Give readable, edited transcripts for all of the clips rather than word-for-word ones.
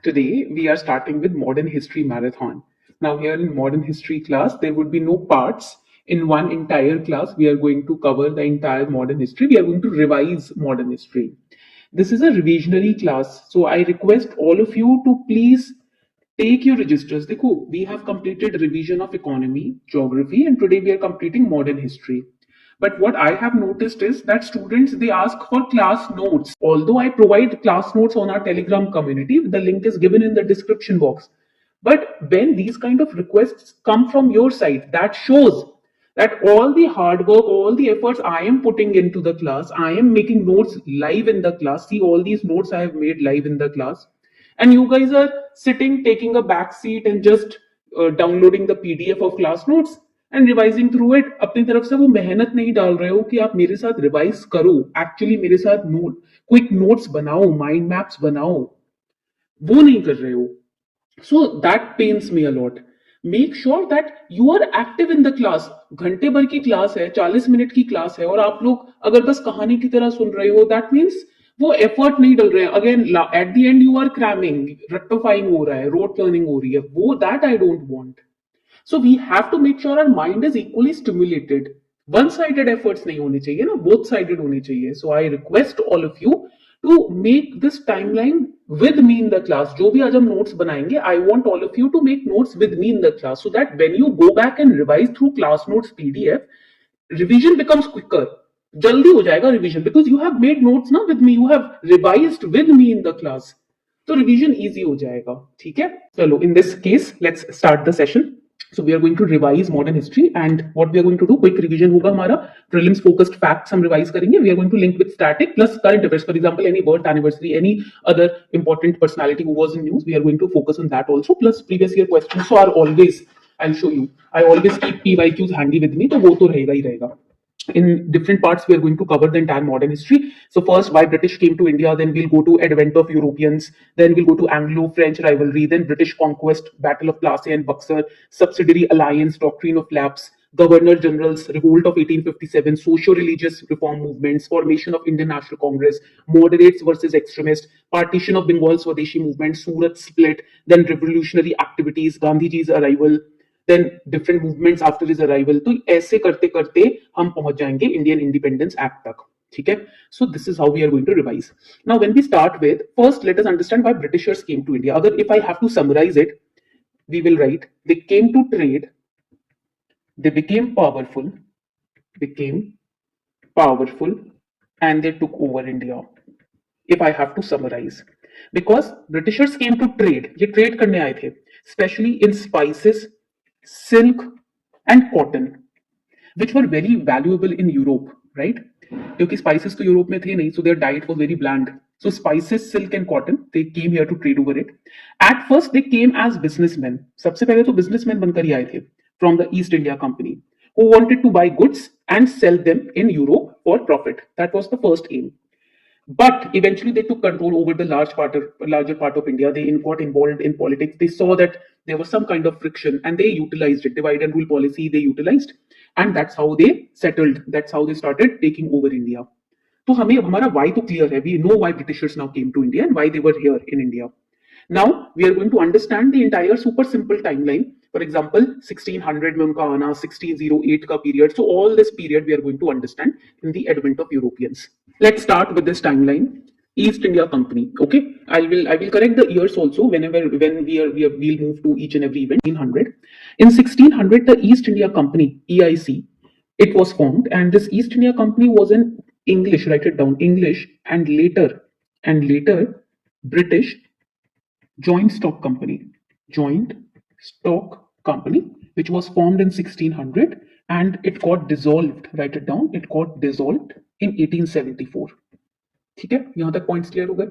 Today we are starting with modern history marathon. Now here in modern history class there would be no parts. In one entire class we are going to cover the entire modern history. We are going to revise modern history. This is a revisionary class, so I request all of you to please take your registers. देखो, we have completed revision of economy, geography, and today we are completing modern history. But what I have noticed is that students they ask for class notes. Although I provide class notes on our Telegram community, the link is given in the description box. But when these kind of requests come from your side, that shows that all the hard work, all the efforts I am putting into the class, I am making notes live in the class. See, all these notes I have made live in the class. And you guys are sitting, taking a back seat and just downloading the PDF of class notes and revising through it. अपनी तरफ से वो मेहनत नहीं डाल रहे हो कि आप मेरे साथ रिवाइज करो, एक्चुअली मेरे साथ नोट क्विक नोट्स बनाओ, माइंड मैप्स बनाओ, वो नहीं कर रहे हो. So that pains me a lot. Make sure that you are active in the class. घंटे भर की क्लास है, 40 मिनट की क्लास है और आप लोग अगर बस कहानी की तरह सुन रहे हो, दैट मीन्स वो एफर्ट नहीं डल रहे हैं. Again at the end you are cramming, रट्टोफाइंग हो रहा है, रोड टर्निंग हो रही है. वो that I don't want. So we have to make sure our mind is equally stimulated. One-sided efforts नहीं होने चाहिए ना, both-sided होने चाहिए. So I request all of you to make this timeline with me in the class. जो भी आज हम notes बनाएंगे, I want all of you to make notes with me in the class so that when you go back and revise through class notes PDF, revision becomes quicker. जल्दी हो जाएगा revision because you have made notes ना with me, you have revised with me in the class. तो revision easy हो जाएगा. ठीक है? चलो, in this case, let's start the session. So we are going to revise modern history and what we are going to do, quick revision होगा हमारा. Prelims focused facts हम revise करेंगे. We are going to link with static plus current affairs. For example, any birth anniversary, any other important personality who was in news, we are going to focus on that also. Plus previous year questions so are always, I'll show you. I always keep PYQs handy with me, तो वो तो रहेगा ही रहेगा. In different parts, we are going to cover the entire modern history. So first, why British came to India, then we'll go to advent of Europeans, then we'll go to Anglo-French rivalry, then British conquest, Battle of Plassey and Buxar, subsidiary alliance, doctrine of lapse, Governor-Generals, Revolt of 1857, Socio-Religious reform movements, formation of Indian National Congress, moderates versus extremists, partition of Bengal Swadeshi movement, Surat split, then revolutionary activities, Gandhiji's arrival, then different movements after his arrival. तो ऐसे करते करते हम पहुंच जाएंगे Indian independence act तक. ठीक है? So this is how we are going to revise. Now when we start with, first let us understand why Britishers came to India. अगर if I have to summarize it, we will write they came to trade, they became powerful, and they took over India. If I have to summarize, because Britishers came to trade, ये trade करने आए थे, especially in spices, silk and cotton, which were very valuable in Europe, right? क्योंकि spices तो Europe में थे नहीं, so their diet was very bland. So spices, silk and cotton, they came here to trade over it. At first they came as businessmen. सबसे पहले तो businessmen बनकर ही आए थे from the East India Company, who wanted to buy goods and sell them in Europe for profit. That was the first aim. But eventually they took control over the larger part of India. They got involved in politics. They saw that there was some kind of friction and they utilized it. Divide and rule policy they utilized. And that's how they settled. That's how they started taking over India. तो हमें हमारा why तो clear है. We know why Britishers now came to India and why they were here in India. Now we are going to understand the entire super simple timeline. For example, 1600 में उनका आना, 1608 का period. So all this period we are going to understand in the advent of Europeans. Let's start with this timeline. East India Company. Okay, I will correct the years also when we'll move to each and every event. 1600. In 1600, the East India Company (EIC) it was formed, and this East India Company was in English. Write it down. English, and later British Joint Stock Company, which was formed in 1600, and it got dissolved. Write it down. It got dissolved in 1874. ठीक है? यहाँ तक points clear हो गए.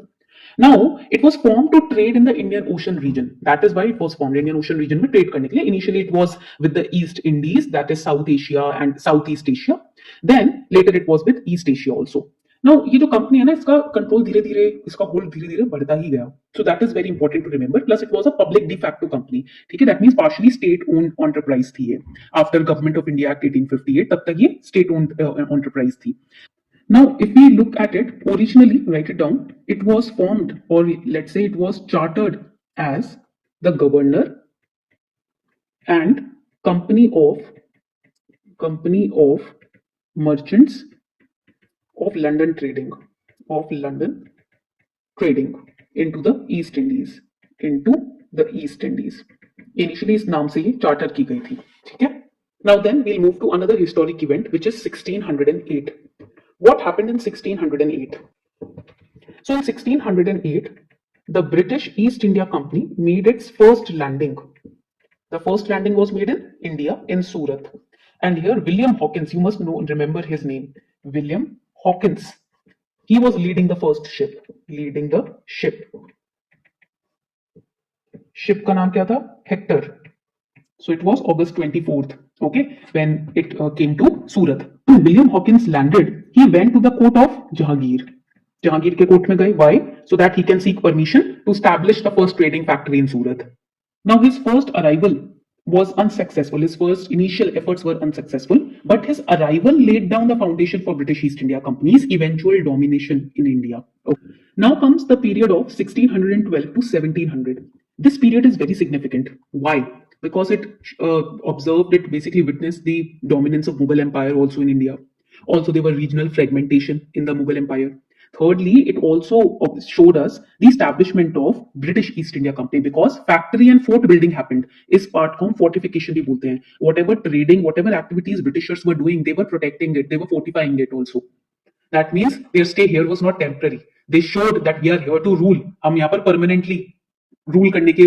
Now it was formed to trade in the Indian Ocean region. That is why it was formed. Indian Ocean region में trade करने के लिए. Initially it was with the East Indies, that is South Asia and Southeast Asia. Then later it was with East Asia also. Now ये जो company है ना, इसका control धीरे धीरे, इसका होल्ड धीरे धीरे बढ़ता ही गया. So that is very important to remember. Plus it was a public de facto company. ठीक है? That means partially state owned enterprise थी ये. After Government of India Act 1858 तब तक ये state owned enterprise थी. Now, if we look at it, originally, write it down, it was formed, or let's say it was chartered as the governor and company of merchants of London trading into the East Indies, initially इस नाम से ये charter की गई थी, ठीक है. Now then we'll move to another historic event which is 1608. What happened in 1608? So in 1608 the British East India Company made its first landing. The first landing was made in India, in Surat. And here William Hawkins, you must remember his name, William Hawkins. He was leading the first ship. Ship का नाम क्या था? Hector. So it was August 24th, okay, when it came to Surat. William Hawkins landed. He went to the court of Jahangir. Jahangir के court में गए. Why? So that he can seek permission to establish the first trading factory in Surat. Now his first arrival was unsuccessful. His first initial efforts were unsuccessful, but his arrival laid down the foundation for British East India Company's eventual domination in India. Okay. Now comes the period of 1612 to 1700. This period is very significant. Why? Because it basically witnessed the dominance of Mughal Empire also in India. Also, there were regional fragmentation in the Mughal Empire. Thirdly, it also showed us the establishment of British East India Company, because factory and fort building happened. इस part को हम fortification भी बोलते हैं. Whatever trading, whatever activities Britishers were doing, they were protecting it, they were fortifying it also. That means their stay here was not temporary. They showed that we are here to rule. हम यहाँ पर permanently rule करने के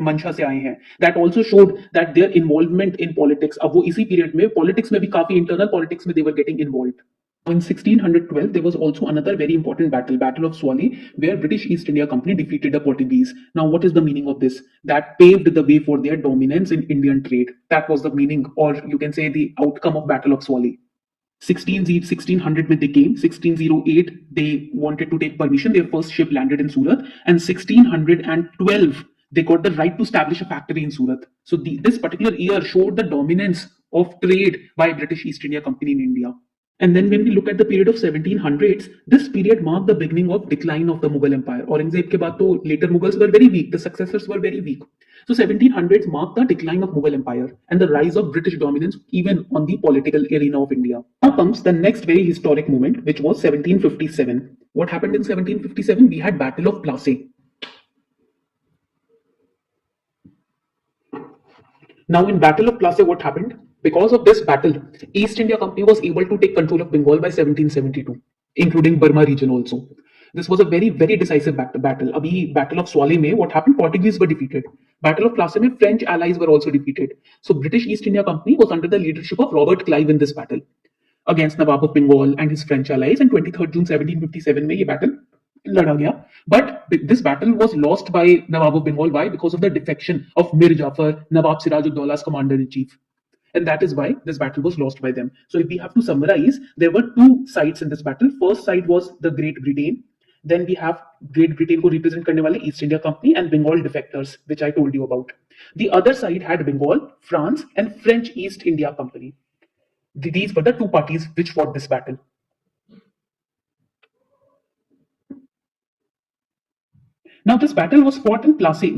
मंशा से आए हैं. That also showed that their involvement in politics. अब वो इसी period में politics में भी काफी internal politics में they were getting involved. In 1612, there was also another very important battle, Battle of Swali, where British East India Company defeated the Portuguese. Now, what is the meaning of this? That paved the way for their dominance in Indian trade. That was the meaning, or you can say the outcome of Battle of Swali. 1600 when they came, 1608 they wanted to take permission. Their first ship landed in Surat, and 1612 they got the right to establish a factory in Surat. So this particular year showed the dominance of trade by British East India Company in India. And then when we look at the period of 1700s, this period marked the beginning of decline of the Mughal Empire. Aurangzeb के बाद तो later Mughals were very weak, the successors were very weak. So 1700s marked the decline of Mughal Empire and the rise of British dominance even on the political arena of India. Now comes the next very historic moment, which was 1757. What happened in 1757? We had Battle of Plassey. Now in Battle of Plassey, what happened? Because of this battle, East India Company was able to take control of Bengal by 1772, including Burma region also. This was a very, very decisive battle. Abhi Battle of Swale mein, what happened? Portuguese were defeated. Battle of Plassey mein, French allies were also defeated. So British East India Company was under the leadership of Robert Clive in this battle against Nawab of Bengal and his French allies. And 23rd June 1757 mein, ye battle लड़ा गया. But this battle was lost by Nawab of Bengal. Why? Because of the defection of Mir Jafar, Nawab Siraj-ud-Daulah as commander-in-chief. And that is why this battle was lost by them. So if we have to summarize, there were two sides in this battle. First side was the Great Britain. Then we have Great Britain को represent करने वाले East India Company and Bengal defectors, which I told you about. The other side had Bengal, France, and French East India Company. These were the two parties which fought this battle. Now this battle was fought in Plassey.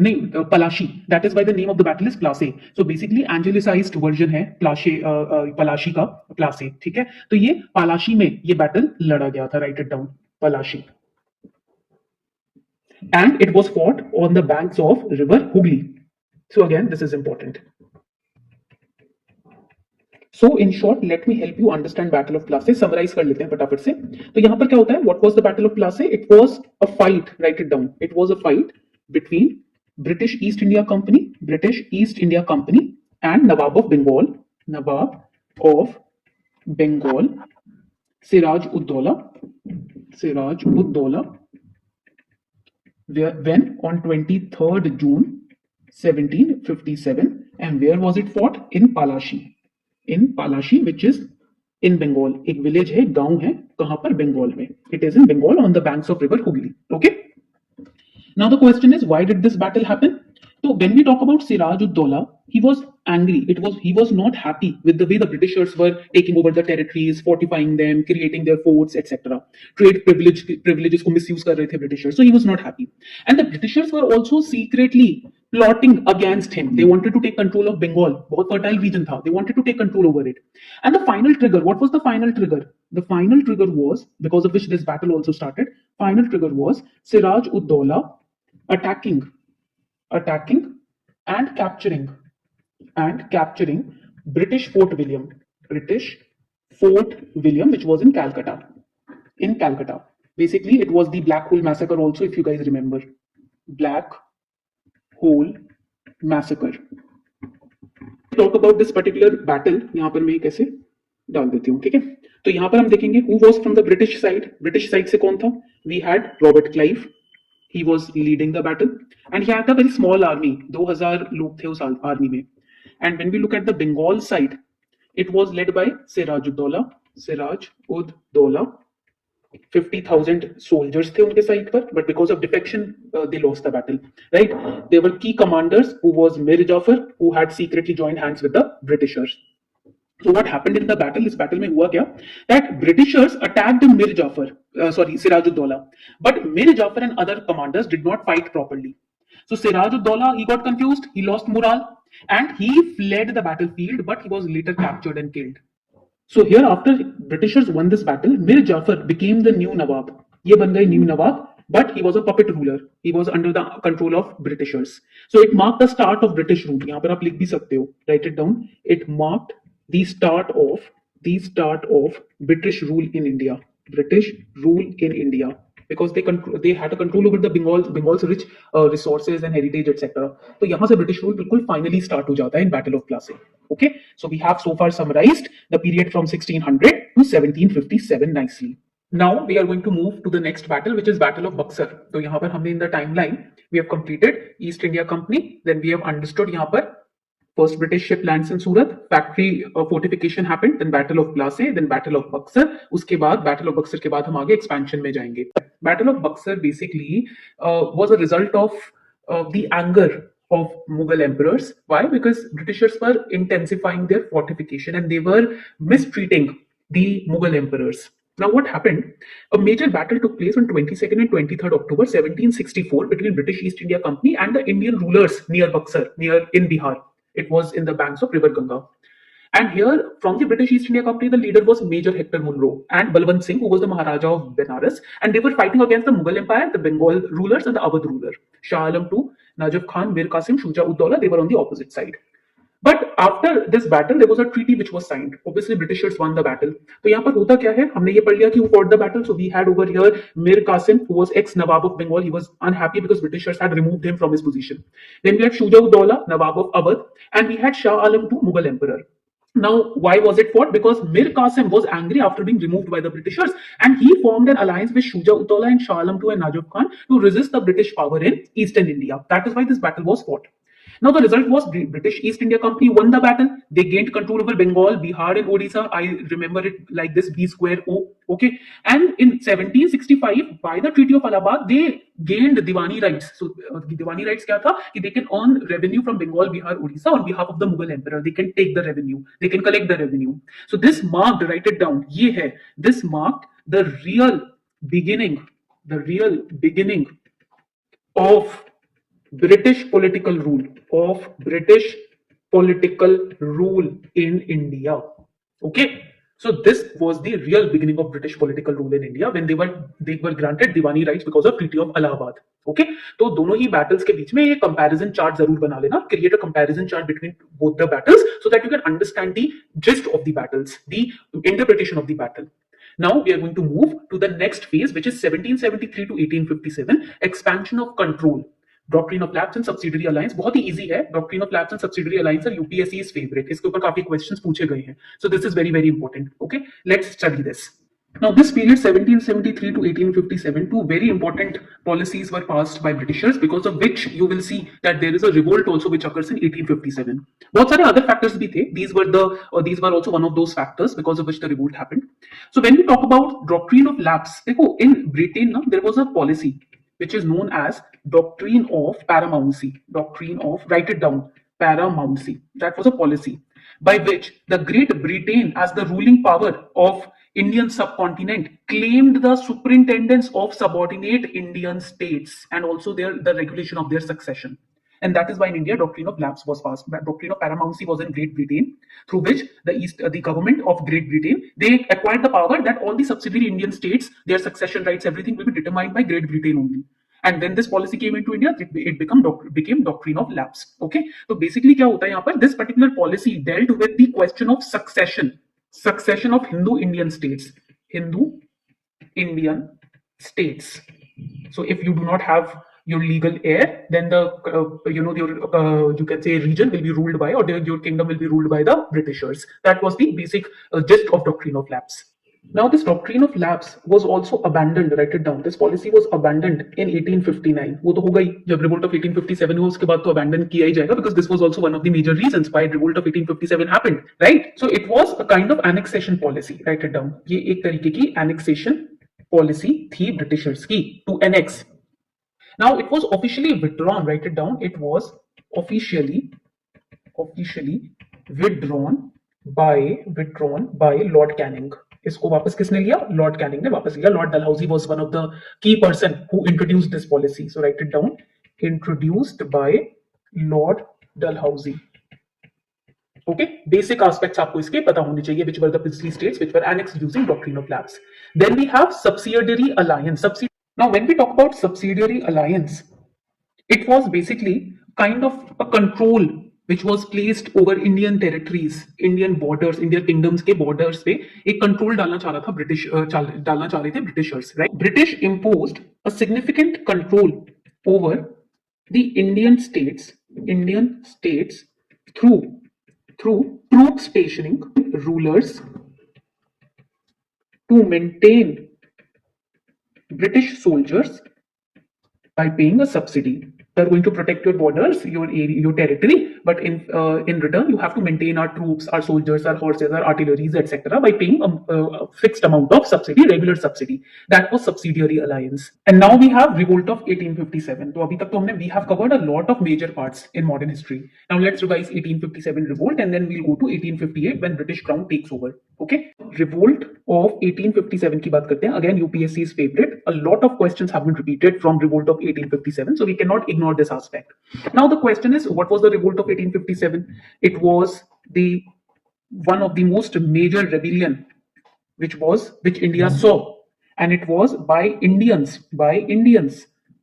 That is why the name of the battle is Plassey. So basically anglicized version है Plassey का Plassey, ठीक है. तो ये Plassey में ये battle लड़ा गया था. Write it down, Plassey. And it was fought on the banks of river Hooghly. So again, this is important. So in short, let me help you understand Battle of Plassey. Summarize कर लेते हैं फटाफट से. तो यहाँ पर क्या होता है? What was the Battle of Plassey? It was a fight. Write it down. It was a fight between British East India Company and Nawab of Bengal, Siraj-ud-Daulah. When on 23rd June 1757, and where was it fought? In Plassey, which is in Bengal. एक village है, गांव है, कहां पर? बंगाल में. It is in Bengal on the banks of river Hooghly. Okay. Now the question is, why did this battle happen? So when we talk about Siraj-ud-Daulah, he was angry. He was not happy with the way the Britishers were taking over the territories, fortifying them, creating their forts, etc. Trade privileges को misuse कर रहे थे Britishers. So he was not happy. And the Britishers were also secretly plotting against him. They wanted to take control of Bengal. बहुत fertile region था. They wanted to take control over it. And the final trigger, what was the final trigger? The final trigger was, because of which this battle also started, final trigger was Siraj-ud-Daulah attacking and capturing British Fort William, which was in Calcutta. Basically, it was the Black Hole Massacre also, if you guys remember. Black Hole Massacre. Talk about this particular battle. यहाँ पर मैं कैसे डाल देती हूँ, ठीक है? तो यहाँ पर हम देखेंगे who was from the British side. British side से कौन था? We had Robert Clive. He was leading the battle, and he had a very small army. 2000 लोग थे उस आर्मी में. And when we look at the Bengal side, it was led by Siraj-ud-Daulah. 50,000 soldiers थे उनके side पर, but because of defection, they lost the battle. Right? There were key commanders who was Mir Jafar, who had secretly joined hands with the Britishers. So what happened in the battle? इस battle में हुआ क्या? That Britishers attacked Siraj-ud-Daulah, but Mir Jafar and other commanders did not fight properly. So Siraj-ud-Daulah, he got confused, he lost morale, and he fled the battlefield, but he was later captured and killed. So here, after Britishers won this battle, Mir Jafar became the new Nawab. ये बन गए new Nawab, but he was a puppet ruler. He was under the control of Britishers. So it marked the start of British rule. यहाँ पर आप लिख भी सकते हो. Write it down. It marked the start of British rule in India. Because they had a control over the Bengal's rich resources and heritage, etc. तो यहाँ से British rule बिल्कुल finally start हो जाता है in Battle of Plassey. Okay, so we have so far summarized the period from 1600 to 1757 nicely. Now we are going to move to the next battle, which is Battle of Buxar. तो यहाँ पर हमने in the timeline we have completed East India Company, then we have understood यहाँ पर first British ship lands in Surat, factory fortification happened, then Battle of Plassey, then Battle of Buxar. उसके बाद Battle of Buxar के बाद हम आगे expansion में जाएंगे. Battle of Buxar basically was a result of the anger of Mughal emperors. Why? Because Britishers were intensifying their fortification and they were mistreating the Mughal emperors. Now what happened? A major battle took place on 22nd and 23rd October 1764 between British East India Company and the Indian rulers near Buxar, in Bihar. It was in the banks of River Ganga. And here, from the British East India Company, the leader was Major Hector Munro and Balwant Singh, who was the Maharaja of Benares. And they were fighting against the Mughal Empire, the Bengal rulers, and the Awadh ruler. Shah Alam II, Najaf Khan, Mir Qasim, Shuja-ud-Daulah, they were on the opposite side. But after this battle, there was a treaty which was signed. Obviously, Britishers won the battle. So यहाँ पर होता क्या है? हमने ये पढ़ लिया कि who fought the battle. So we had over here Mir Qasim, who was ex-Nawab of Bengal. He was unhappy because Britishers had removed him from his position. Then we had Shuja-ud-Daulah, Nawab of Awadh, and we had Shah Alam II, Mughal Emperor. Now, why was it fought? Because Mir Qasim was angry after being removed by the Britishers, and he formed an alliance with Shuja-ud-Daulah and Shah Alam II and Najaf Khan to resist the British power in Eastern India. That is why this battle was fought. Now the result was British East India Company won the battle. They gained control over Bengal, Bihar and Odisha. I remember it like this, B square O. Okay. And in 1765, by the Treaty of Allahabad, they gained Diwani rights. So Diwani rights kya tha? Ki they can earn revenue from Bengal, Bihar, Odisha on behalf of the Mughal Emperor. They can take the revenue. They can collect the revenue. So this marked, write it down, ye hai. This marked the real beginning of British political rule in India. Okay, so this was the real beginning of British political rule in India when they were granted Diwani rights because of Treaty of Allahabad. Okay, तो दोनों ही battles के बीच में ये comparison chart जरूर बना लेना. Create a comparison chart between both the battles so that you can understand the gist of the battles, the interpretation of the battle. Now we are going to move to the next phase, which is 1773 to 1857, expansion of control. Doctrine of Lapse and Subsidiary Alliance बहुत ही easy है. Doctrine of Lapse and Subsidiary Alliance है UPSC's favorite. इसके ऊपर काफी questions पूछे गए हैं. So this is very very important. Okay, let's study this. Now this period 1773 to 1857, two very important policies were passed by Britishers, because of which you will see that there is a revolt also which occurs in 1857. बहुत सारे other factors भी थे. These were also one of those factors because of which the revolt happened. So when we talk about Doctrine of Lapse, देखो in Britain now there was a policy. which is known as doctrine of paramountcy. Doctrine of, write it down, paramountcy. That was a policy by which the Great Britain, as the ruling power of Indian subcontinent, claimed the superintendence of subordinate Indian states and also the regulation of their succession. And that is why in India, doctrine of lapse was passed. That doctrine of paramountcy was in Great Britain, through which the government of Great Britain, they acquired the power that all the subsidiary Indian states, their succession rights, everything will be determined by Great Britain only. And when this policy came into India, it became doctrine of lapse. Okay, so basically क्या होता है यहाँ पर, this particular policy dealt with the question of succession of Hindu Indian states. So if you do not have your legal heir, then you can say region will be ruled by, or your kingdom will be ruled by the Britishers. That was the basic gist of doctrine of lapse. Now this doctrine of lapse was also abandoned. Write it down. This policy was abandoned in 1859. वो तो होगा ही, जब revolt of 1857 हुआ उसके बाद तो abandon किया ही जाएगा, because this was also one of the major reasons why revolt of 1857 happened, right? So it was a kind of annexation policy. Write it down. ये एक तरीके की annexation policy थी Britishers की, to annex. Now it was officially withdrawn. Write it down. It was officially withdrawn by Lord Canning. इसको वापस किसने लिया? Lord Canning ने वापस लिया. Lord Dalhousie was one of the key person who introduced this policy. So write it down. Introduced by Lord Dalhousie. Okay, basic aspects आपको इसके पता होने चाहिए, which were the princely states which were annexed using doctrine of lapse. Then we have subsidiary alliance. Now, when we talk about subsidiary alliance, it was basically kind of a control which was placed over Indian territories, Indian borders, Indian kingdoms के borders पे एक control डालना चाह रहा था डालना चाह रहे थे Britishers, right? British imposed a significant control over the Indian states through troop stationing rulers to maintain British soldiers by paying a subsidy. They're going to protect your borders, your territory, but in return you have to maintain our troops, our soldiers, our horses, our artilleries, etc. by paying a fixed amount of subsidy, regular subsidy. That was subsidiary alliance. And now we have revolt of 1857. So abhi tak to we have covered a lot of major parts in modern history. Now let's revise 1857 revolt, and then we'll go to 1858 when British Crown takes over. Okay, revolt of 1857 की बात करते हैं. Again, UPSC's favorite. A lot of questions have been repeated from revolt of 1857, so we cannot ignore this aspect. Now the question is, what was the revolt of 1857? It was one of the most major rebellion which India saw, and it was by Indians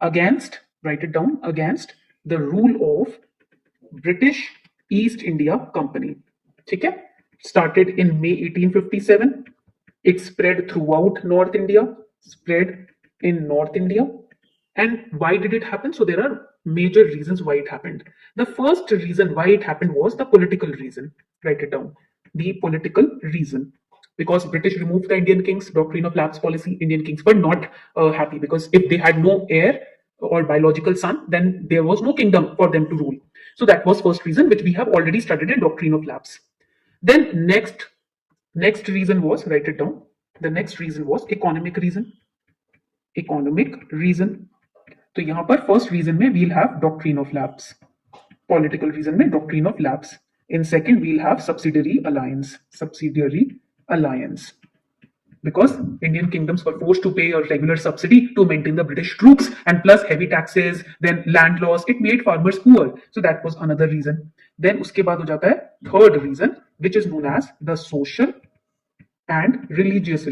against, write it down, against the rule of British East India Company. ठीक है? Started in May 1857. It spread throughout North India, And why did it happen? So there are major reasons why it happened. The first reason why it happened was the political reason. Write it down. The political reason. Because British removed the Indian kings, doctrine of lapse policy. Indian kings were not happy, because if they had no heir or biological son, then there was no kingdom for them to rule. So that was first reason, which we have already studied in doctrine of lapse. Then next reason was, write it down, the next reason was economic reason. तो यहाँ पर first reason में we'll have doctrine of lapse. Political reason में doctrine of lapse. In second we'll have subsidiary alliance. Because Indian kingdoms were forced to pay a regular subsidy to maintain the British troops, and plus heavy taxes, then land loss, it made farmers poor. So that was another reason. Then उसके बाद हो जाता है third reason, which is known as the social and religious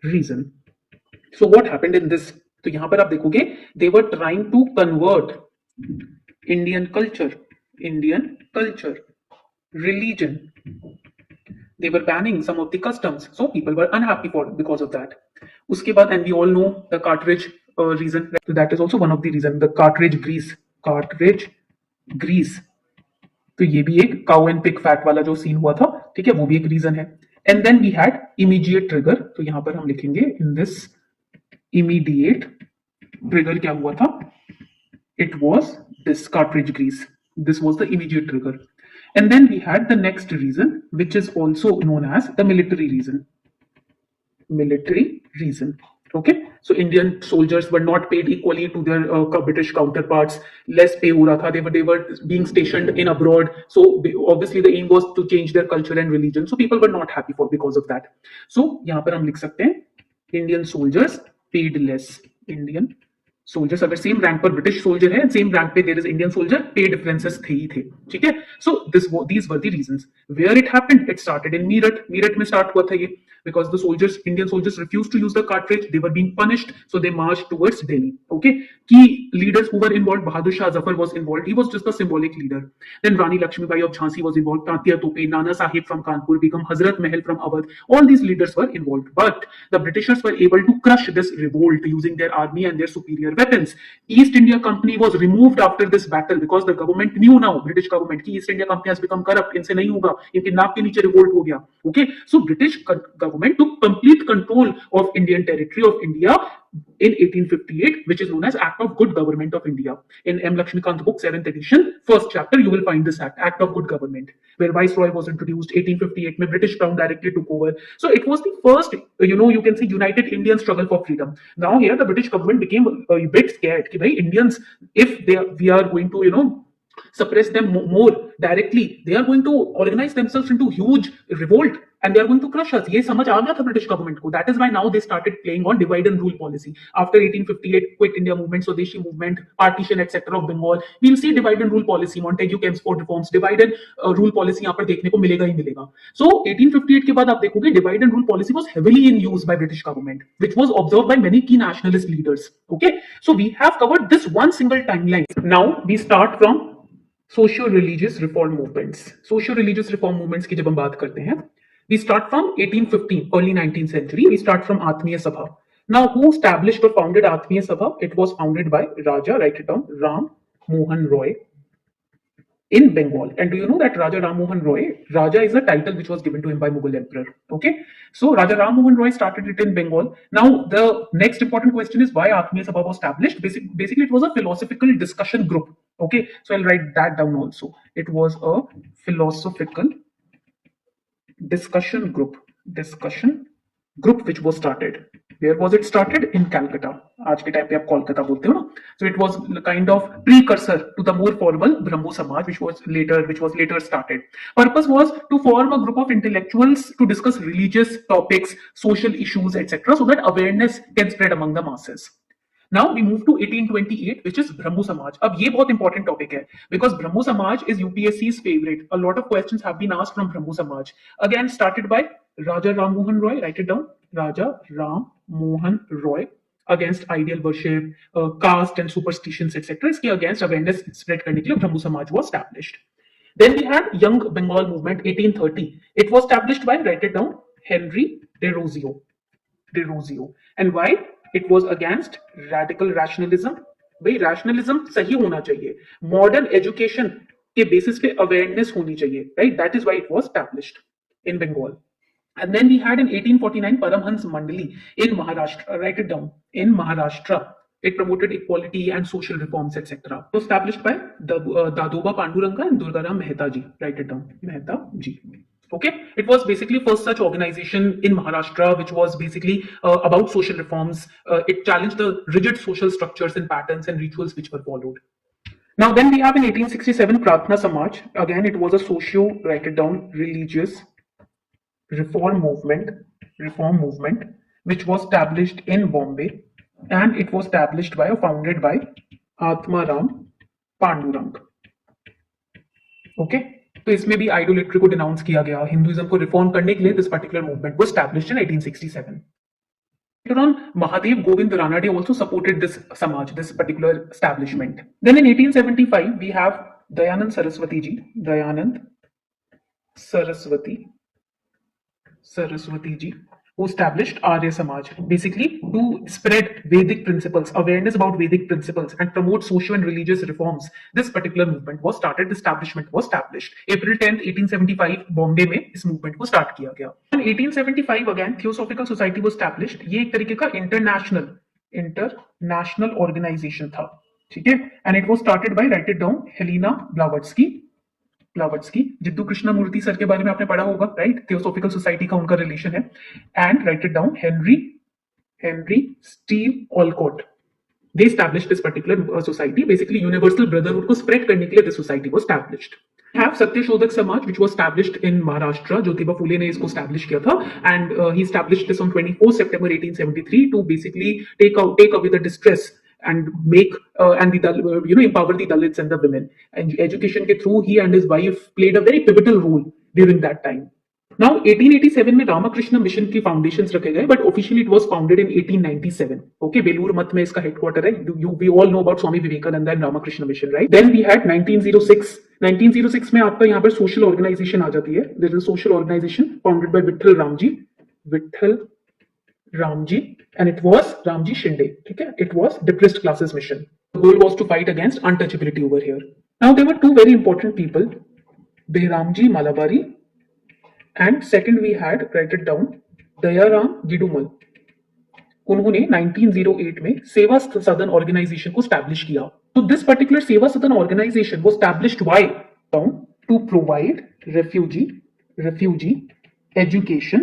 reason. So what happened in this? तो यहाँ पर आप देखोगे, they were trying to convert Indian culture, religion. They were banning some of the customs, so people were unhappy because of that. उसके बाद, and we all know the cartridge reason. So that is also one of the reasons. The cartridge grease. तो ये भी एक cow and pig fat वाला जो scene हुआ था, ठीक है, वो भी एक रीजन है. And then we had immediate trigger. तो यहाँ पर हम लिखेंगे in this immediate trigger क्या हुआ था? It was this cartridge grease. This was the immediate trigger. And then we had the next reason, which is also known as the military reason. Okay, so Indian soldiers were not paid equally to their British counterparts. Less pay ho raha tha. They were being stationed in abroad. So obviously the aim was to change their culture and religion. So people were not happy for because of that. So यहाँ पर हम लिख सकते हैं Indian soldiers paid less. Indian soldiers अगर same rank पर British soldier है same rank पे there is Indian soldier pay differences थे ही थे ठीक है so these were the reasons where it happened it started in Meerut में स्टार्ट हुआ था ये because the soldiers Indian soldiers refused to use the cartridge they were being punished so they marched towards Delhi okay key leaders who were involved Bahadur Shah Zafar was involved he was just a symbolic leader then Rani Lakshmibai of Jhansi was involved Tatia Tope Nana Sahib from Kanpur Begum Hazrat Mahal from Awadh all these leaders were involved but the Britishers were able to crush this revolt using their army and their superior weapons East India Company was removed after this battle because the government knew now British government ki East India Company has become corrupt इनसे नहीं होगा इनके नाक के नीचे revolt हो गया okay so British government took complete control of Indian territory of India in 1858 which is known as Act of Good Government of India in M Lakshmikant book 7th edition first chapter you will find this act of good government where viceroy was introduced 1858 mein British crown directly took over so it was the first you can say united Indian struggle for freedom now here the British government became a bit scared ki bhai Indians if we are going to suppress them more directly they are going to organize themselves into huge revolt and they are going to crush us ye samajh aa gaya tha British government ko that is why now they started playing on divide and rule policy after 1858 quit India movement Swadeshi movement partition etc of Bengal we'll see divide and rule policy Montagu Chelmsford reforms divide and rule policy yahan par dekhne ko milega hi milega so 1858 ke baad aap dekhoge divide and rule policy was heavily in use by British government which was observed by many key nationalist leaders okay so we have covered this one single timeline now we start from socio religious reform movements socio religious reform movements की जब हम बात करते हैं we start from 1815 early 19th century we start from Atmiya Sabha now who established और founded Atmiya Sabha it was founded by Raja write it down Ram Mohan Roy in Bengal. And do you know that Raja Ram Mohan Roy, Raja is a title which was given to him by Mughal Emperor. Okay, so Raja Ram Mohan Roy started it in Bengal. Now the next important question is why Atmiya Sabha was established. Basically, it was a philosophical discussion group. Okay, so I'll write that down also. It was a philosophical discussion group which was started. Where was it started? In Calcutta. आज के time पे आप कोलकाता बोलते हो ना. So it was kind of precursor to the more formal Brahmo Samaj, which was later started. Purpose was to form a group of intellectuals to discuss religious topics, social issues, etc., so that awareness can spread among the masses. Now we move to 1828, which is Brahmo Samaj. अब ये बहुत important topic है because Brahmo Samaj is UPSC's favorite. A lot of questions have been asked from Brahmo Samaj. Again, started by Raja Ram Mohan Roy. Write it down. Raja Ram Mohan Roy against ideal worship, caste and superstitions, etc. इसके against awareness spread करने के लिए Brahmo Samaj was established. Then we had Young Bengal movement 1830. It was established by write it down Henry de Rosio. And why? It was against radical rationalism. भाई rationalism सही होना चाहिए. Modern education के basis पे awareness होनी चाहिए. Right? That is why it was established in Bengal. And then we had in 1849 Paramhans Mandali in Maharashtra. Write it down. In Maharashtra, it promoted equality and social reforms, etc. It was established by Dadoba Panduranga and Durgaram Mehta ji. Write it down. Mehta ji. Okay, it was basically first such organization in Maharashtra which was basically about social reforms. It challenged the rigid social structures and patterns and rituals which were followed. Now then we have in 1867 Pratna Samaj. Again, it was a write it down, religious reform movement which was established in Bombay and it was established by or founded by Atmaram Pandurang. Okay, तो इसमें भी idolatry को denounce किया गया Hinduism को reform करने के लिए this particular movement was established in 1867. Later on, Mahadev Govind Ranade also supported this Samaj, this particular establishment. Then in 1875 we have Dayanand Saraswati ji, who established Arya Samaj, basically to spread Vedic principles, awareness about Vedic principles and promote social and religious reforms. This particular movement was started, establishment was established. April 10th, 1875, Bombay में इस movement को start किया गया. In 1875 again, Theosophical Society was established. ये एक तरीके का international organization था, ठीक है? And it was started by, write it down, Helena Blavatsky, Jiddu Krishnamurti sir के बारे में आपने पढ़ा होगा, राइट? थियोसॉफिकल सोसाइटी का उनका रिलेशन है. And right it down, Henry Henry Steele Olcott. They established this particular society. Basically, universal brotherhood को spread करने के लिए this society was established. We have Satyashodhak Samaj, which was established in Maharashtra. Jyotiba Phule ने इसको establish किया था, and he established this on 24 September 1873 to basically take away the distress and make and the empower the Dalits and the women. And education के through he and his wife played a very pivotal role during that time. Now 1887 में Ramakrishna mission की foundations रखे गए, but officially it was founded in 1897. Okay, Belur Math में इसका headquarter है. We all know about Swami Vivekananda and Ramakrishna mission, right? Then we had 1906 में आपका यहाँ पर सोशल ऑर्गेनाइजेशन आ जाती है. There is a social organisation founded by Vithal Ramji and it was Ramji Shinde. ठीक है, it was depressed classes mission. The goal was to fight against untouchability over here. Now there were two very important people, Behramji Malabari, and second we had, write it down, Dayaram Gidumal. उन्होंने 1908 में सेवा Sadan organisation को establish किया. तो this particular Seva Sadan organisation was established why? To provide refugee education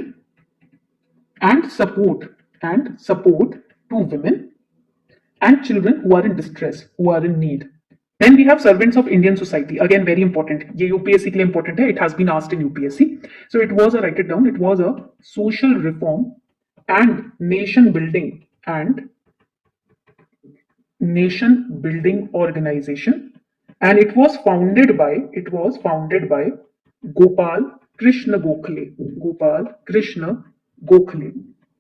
and support to women and children who are in distress, who are in need. Then we have servants of Indian society. Again, very important. ये UPSC के लिए important है. It has been asked in UPSC. So it was write it down. It was a social reform and nation building organization, and it was founded by Gopal Krishna Gokhale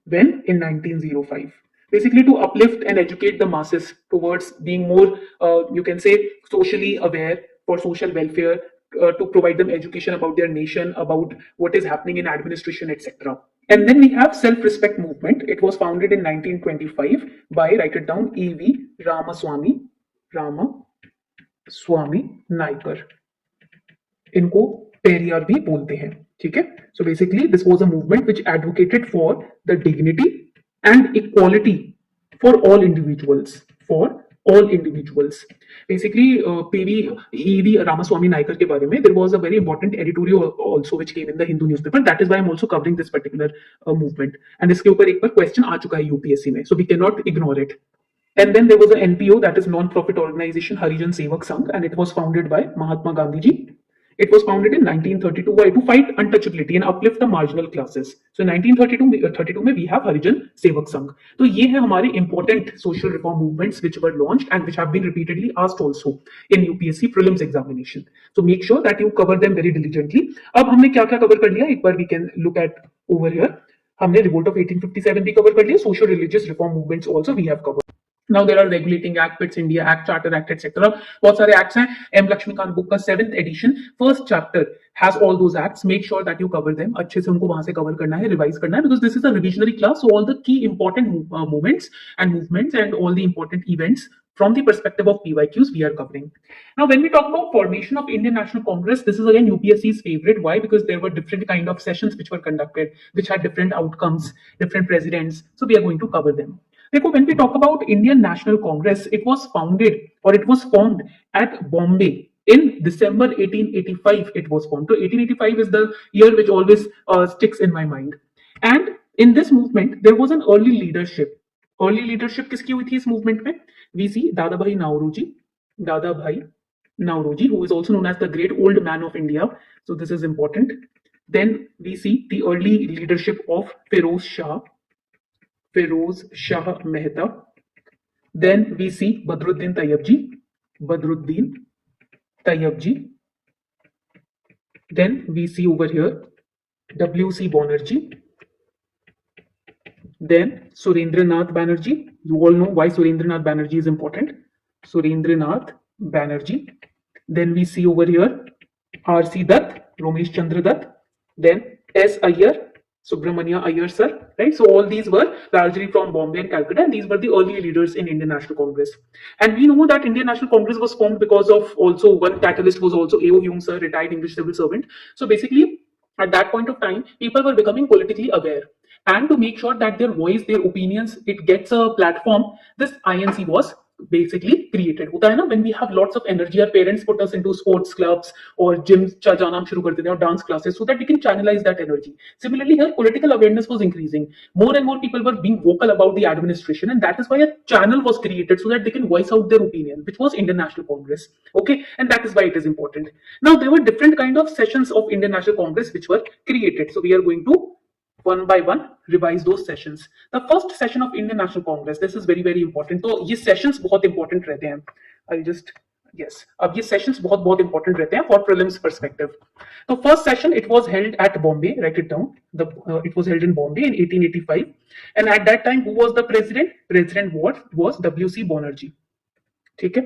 when in 1905. Basically to uplift and educate the masses towards being more, you can say, socially aware for social welfare, to provide them education about their nation, about what is happening in administration, etc. And then we have self-respect movement. It was founded in 1925 by, write it down, E.V. Ramaswamy Naikar. इनको पेरियार भी बोलते हैं. ठीक है. So basically this was a movement which advocated for the dignity and equality for all individuals. Basically, E.V. Ramaswamy Naikar के बारे में there was a very important editorial also which came in the Hindu newspaper. That is why I'm also covering this particular movement. And इसके ऊपर एक बार question आ चुका है UPSC में, so we cannot ignore it. And then there was a NPO, that is non-profit organization, Harijan Sevak Sangh, and it was founded by Mahatma Gandhi ji. It was founded in 1932 to fight untouchability and uplift the marginal classes. So 1932 में we have Harijan Sevak Sangh. तो ये है हमारे important social reform movements which were launched and which have been repeatedly asked also in UPSC Prelims examination. So make sure that you cover them very diligently. अब हमने क्या क्या cover कर लिया, एक बार we can look at over here. हमने Revolt of 1857 भी cover कर लिया. Socio-Religious reform movements also we have covered. Now there are regulating act, Fits India Act, Charter Act, etc. बहुत सारे acts हैं. M. Lakshmikant book का 7th edition, first chapter has all those acts. Make sure that you cover them. अच्छे से उनको वहां से cover करना है, revise करना है, because this is a revisionary class. So all the key important movements and all the important events from the perspective of PYQs we are covering. Now when we talk about formation of Indian National Congress, this is again UPSC's favorite. Why? Because there were different kind of sessions which were conducted, which had different outcomes, different presidents. So we are going to cover them. When we talk about Indian National Congress, it was formed at Bombay in December 1885. It was formed. So 1885 is the year which always sticks in my mind. And in this movement, there was an early leadership. Early leadership किसकी हुई थी इस movement में? We see Dadabhai Nauroji, who is also known as the great old man of India. So this is important. Then we see the early leadership of Feroz Shah Mehta. Then we see Badruddin Tayyabji. Then we see over here W.C. Banerjee. Then Surendranath Banerjee. You all know why Surendranath Banerjee is important. Surendranath Banerjee. Then we see over here R.C. Dutt, Ramesh Chandra Dutt. Then S. Iyer, Subramania Iyer sir, right? So all these were largely from Bombay and Calcutta, and these were the early leaders in Indian National Congress. And we know that Indian National Congress was formed because of also one catalyst was also A.O. Hume sir, retired English civil servant. So basically, at that point of time, people were becoming politically aware. And to make sure that their voice, their opinions, it gets a platform, this INC was basically created. होता है ना, when we have lots of energy, our parents put us into sports clubs or gyms जाना हम शुरू कर देते हैं, और dance classes, so that we can channelize that energy. Similarly here, political awareness was increasing. More and more people were being vocal about the administration, and that is why a channel was created so that they can voice out their opinion, which was Indian National Congress. Okay, and that is why it is important. Now there were different kind of sessions of Indian National Congress which were created, so we are going to one by one revise those sessions. The first session of Indian National Congress, this is very important. तो ये sessions बहुत important रहते हैं. I'll just yes, अब ये sessions बहुत important रहते हैं for prelims perspective. So first session, it was held at Bombay. Write it down. It was held in Bombay in 1885, and at that time who was the president? President was W.C. Banerjee. ठीक है,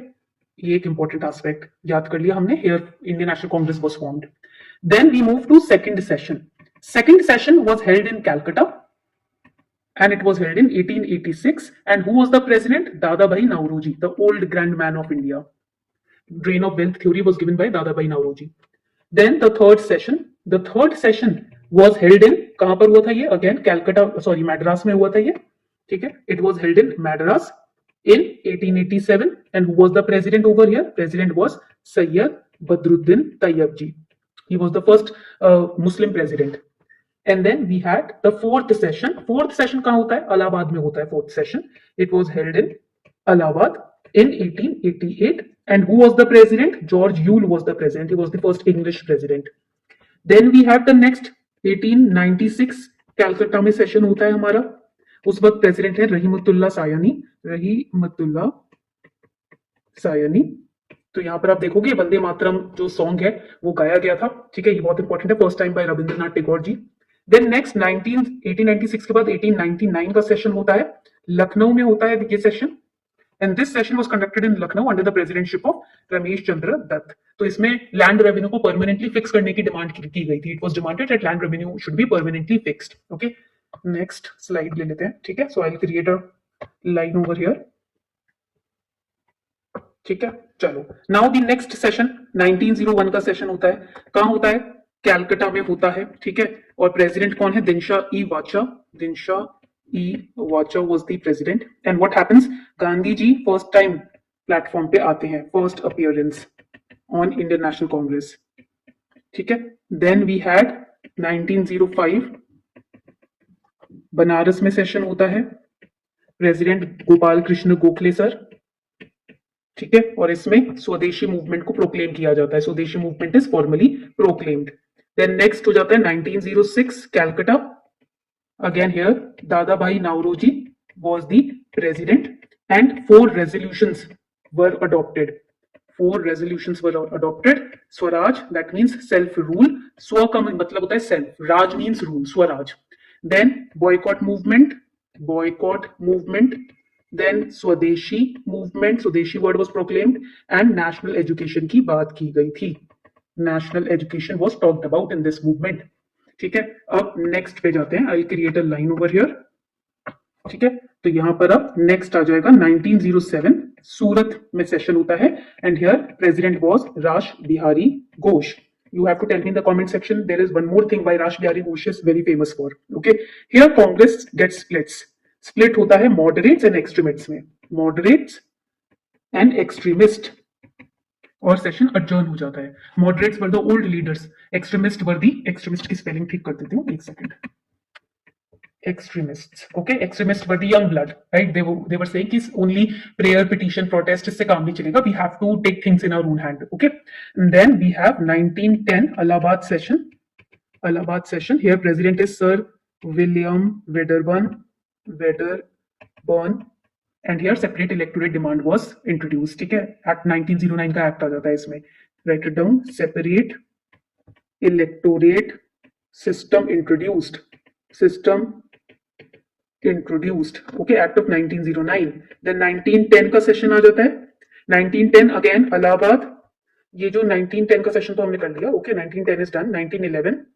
ये एक important aspect याद कर लिया हमने. Here Indian National Congress was formed. Then we move to second session. Second session was held in Calcutta, and it was held in 1886. And who was the president? Dadabhai Nauroji, the old grand man of India. Drain of wealth theory was given by Dadabhai Nauroji. Then the third session. The third session was held in, कहाँ पर हुआ था ये? Again Calcutta, sorry, Madras में हुआ था ये. ठीक है? It was held in Madras in 1887. And who was the president over here? President was Sayyid Badruddin Tayyib. He was the first Muslim president. And then we had the fourth session. Fourth session कहाँ होता है? Allahabad में होता है fourth session. It was held in Allahabad in 1888. And who was the president? George Yule was the president. He was the first English president. Then we have the next 1896 Calcutta में session होता है हमारा. उस वक्त president है रहीमतुल्लाह सायनी. रहीमतुल्लाह सायनी. तो यहाँ पर आप देखोगे वंदे मातरम जो सॉन्ग है वो गाया गया था. ठीक है, ये बहुत इंपॉर्टेंट है. First time by Rabindranath Tagore ji. Then next 1896 के बाद 1899 का सेशन होता है. लखनऊ में होता है ये session, and this session was conducted in Lucknow under the presidentship of Ramesh Chandra Dutt. तो इसमें लैंड रेवेन्यू को परमानेंटली फिक्स करने की डिमांड की गई थी. It was demanded that land revenue should be permanently fixed. Okay, next slide ले लेते हैं. ठीक है, so I will create a line over here. ठीक है, चलो. नाउ द नेक्स्ट सेशन 1901 का सेशन होता है. कहां होता है? कैलकाटा में होता है. ठीक है, और प्रेसिडेंट कौन है? दिनशा ई वाचा. Dinshaw E Wacha was the president. And what happens? Gandhi ji first time platform पे आते हैं, first appearance on Indian National Congress. ठीक है, देन वी हैड 1905 बनारस में सेशन होता है. President Gopal Krishna Gokhale sir. ठीक है, और इसमें स्वदेशी मूवमेंट को प्रोक्लेम किया जाता है. Swadeshi movement is formally proclaimed. Then next हो जाता है 1906 Calcutta. Again here Dadabhai Naoroji was the president, and 4 resolutions were adopted. 4 resolutions were adopted. Swaraj, that means self rule. स्व का मतलब होता है self, raj means rule, swaraj. Then boycott movement. Then swadeshi movement, swadeshi word was proclaimed, and national education की बात की गई थी. National education was talked about in this movement. ठीक है, अब नेक्स्ट पे जाते हैं. आई will create a line over here. ठीक है, तो यहां पर अब नेक्स्ट आ जाएगा 1907 सूरत में सेशन होता है, and here president was Rash Behari Ghosh. You have to tell me in the comment section. There is one more thing why Rash Bihari Ghosh is very famous for. Okay, here Congress gets split होता है moderates and extremists में. moderates and extremist, और session adjourn हो जाता है. moderates were the old leaders, extremist were the, extremist की spelling ठीक कर देती हूँ, एक second. extremists, okay, extremists were the young blood, right? They were saying कि only prayer, petition, protest इससे काम नहीं चलेगा, we have to take things in our own hand. Okay, and then we have 1910 Allahabad session. Here president is Sir William Wedderburn, and here separate electorate demand was introduced. ठीक है, Act 1909 का act आ जाता है इसमें. Write it down. Separate electorate system introduced. Okay, Act of 1909. Then 1910 का session आ जाता है. 1910 again Allahabad. ये जो 1910 का सेशन तो हमने कर लिया. Okay, 1910 is done. 1911.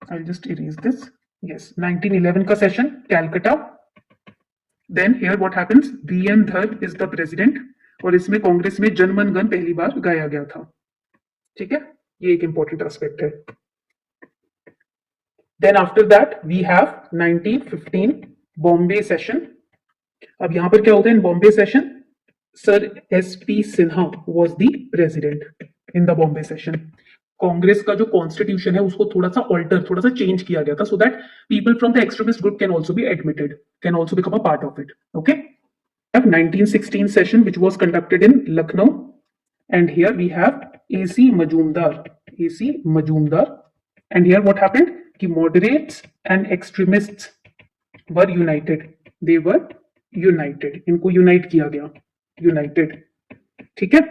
I'll just erase this. Yes, 1911 का session Calcutta. Then here what happens? B.N. Dhar is the president, और इसमें कांग्रेस में जनमन गण पहली बार गाया गया था. ठीक है, ये एक इंपॉर्टेंट एस्पेक्ट है. Then after that we have 1915 Bombay session. अब यहाँ पर क्या होता है in Bombay session, sir SP Sinha was the president in the Bombay session. Congress का जो कॉन्स्टिट्यूशन है उसको थोड़ा सा ऑल्टर, थोड़ा सा चेंज किया गया था so that people from the extremist group can also be admitted, can also become a part of it. Okay, 1916 session which was conducted in Lucknow, and here we have AC Majumdar, AC Majumdar, and here what happened कि moderates and extremists were united, they were united, इनको unite किया गया, united, ठीक है।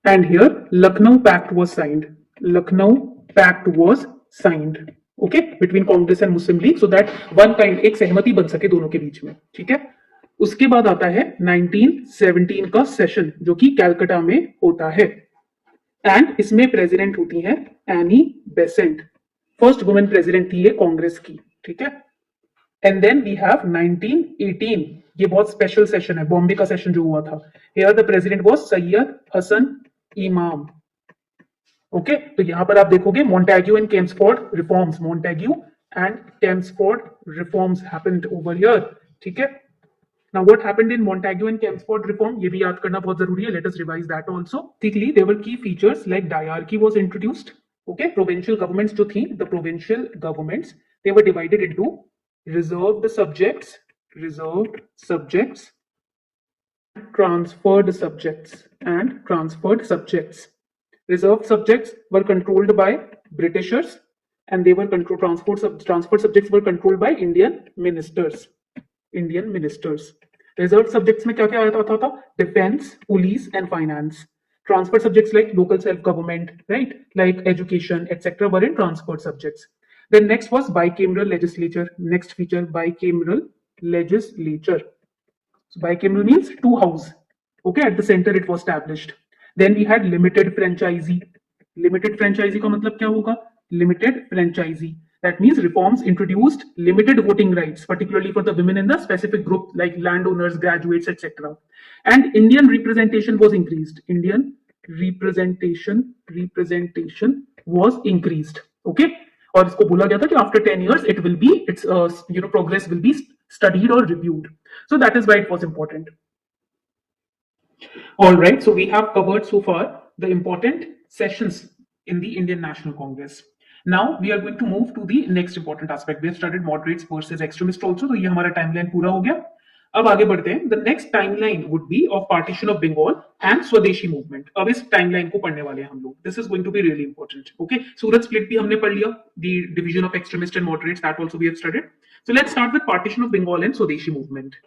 and here Lucknow Pact was signed, Lucknow Pact was signed, okay, between Congress and Muslim league, so that one kind, एक सहमति बन सके दोनों के बीच में, ठीक है। उसके बाद आता है 1917 का सेशन जो कि कैलकाटा में होता है, एंड इसमें प्रेसिडेंट होती हैं Annie Besant, first women president थी ये कांग्रेस की, ठीक है। एंड देन वी हैव 1918, ये बहुत स्पेशल सेशन है, बॉम्बे का सेशन जो हुआ था। Here the president was Syed Hasan Imam, okay. तो यहां पर आप देखोगे Montagu and Chelmsford reforms, Montagu and Chelmsford reforms happened over here, ठीक है। Now what happened in Montague and Chelmsford reform, ये भी याद करना बहुत जरूरी है, let us revise that also. Thickly, there were key features like diarchy was introduced, okay, provincial governments जो थी, the provincial governments, they were divided into reserved subjects, transferred subjects, and transferred subjects. Reserved subjects were controlled by Britishers, and they were transferred subjects were controlled by Indian ministers. Reserved subjects में क्या क्या आता था? Defense, police, and finance. Transferred subjects like local self-government, right? Like education, etc. were in transferred subjects. Then next was bicameral legislature. Next feature, bicameral legislature. So bicameral means two house. Okay, at the center it was established. Then we had limited franchisee. Limited franchisee का मतलब क्या होगा? Limited franchisee. That means reforms introduced limited voting rights, particularly for the women in the specific group like landowners, graduates, etc. And Indian representation was increased. Indian representation was increased. Okay. और इसको बोला गया था कि after 10 years it will be, its progress will be studied or reviewed. So that is why it was important. All right, so we have covered so far the important sessions in the Indian National Congress. Now we are going to move to the next important aspect. We have studied moderates versus extremists also, तो ये हमारा timeline पूरा हो गया। अब आगे बढ़ते हैं। The next timeline would be of partition of Bengal and Swadeshi movement. अब इस timeline को पढ़ने वाले हैं हम लोग। This is going to be really important. Okay, Surat split भी हमने पढ़ लिया। The division of extremists and moderates, that also we have studied. So let's start with partition of Bengal and Swadeshi movement.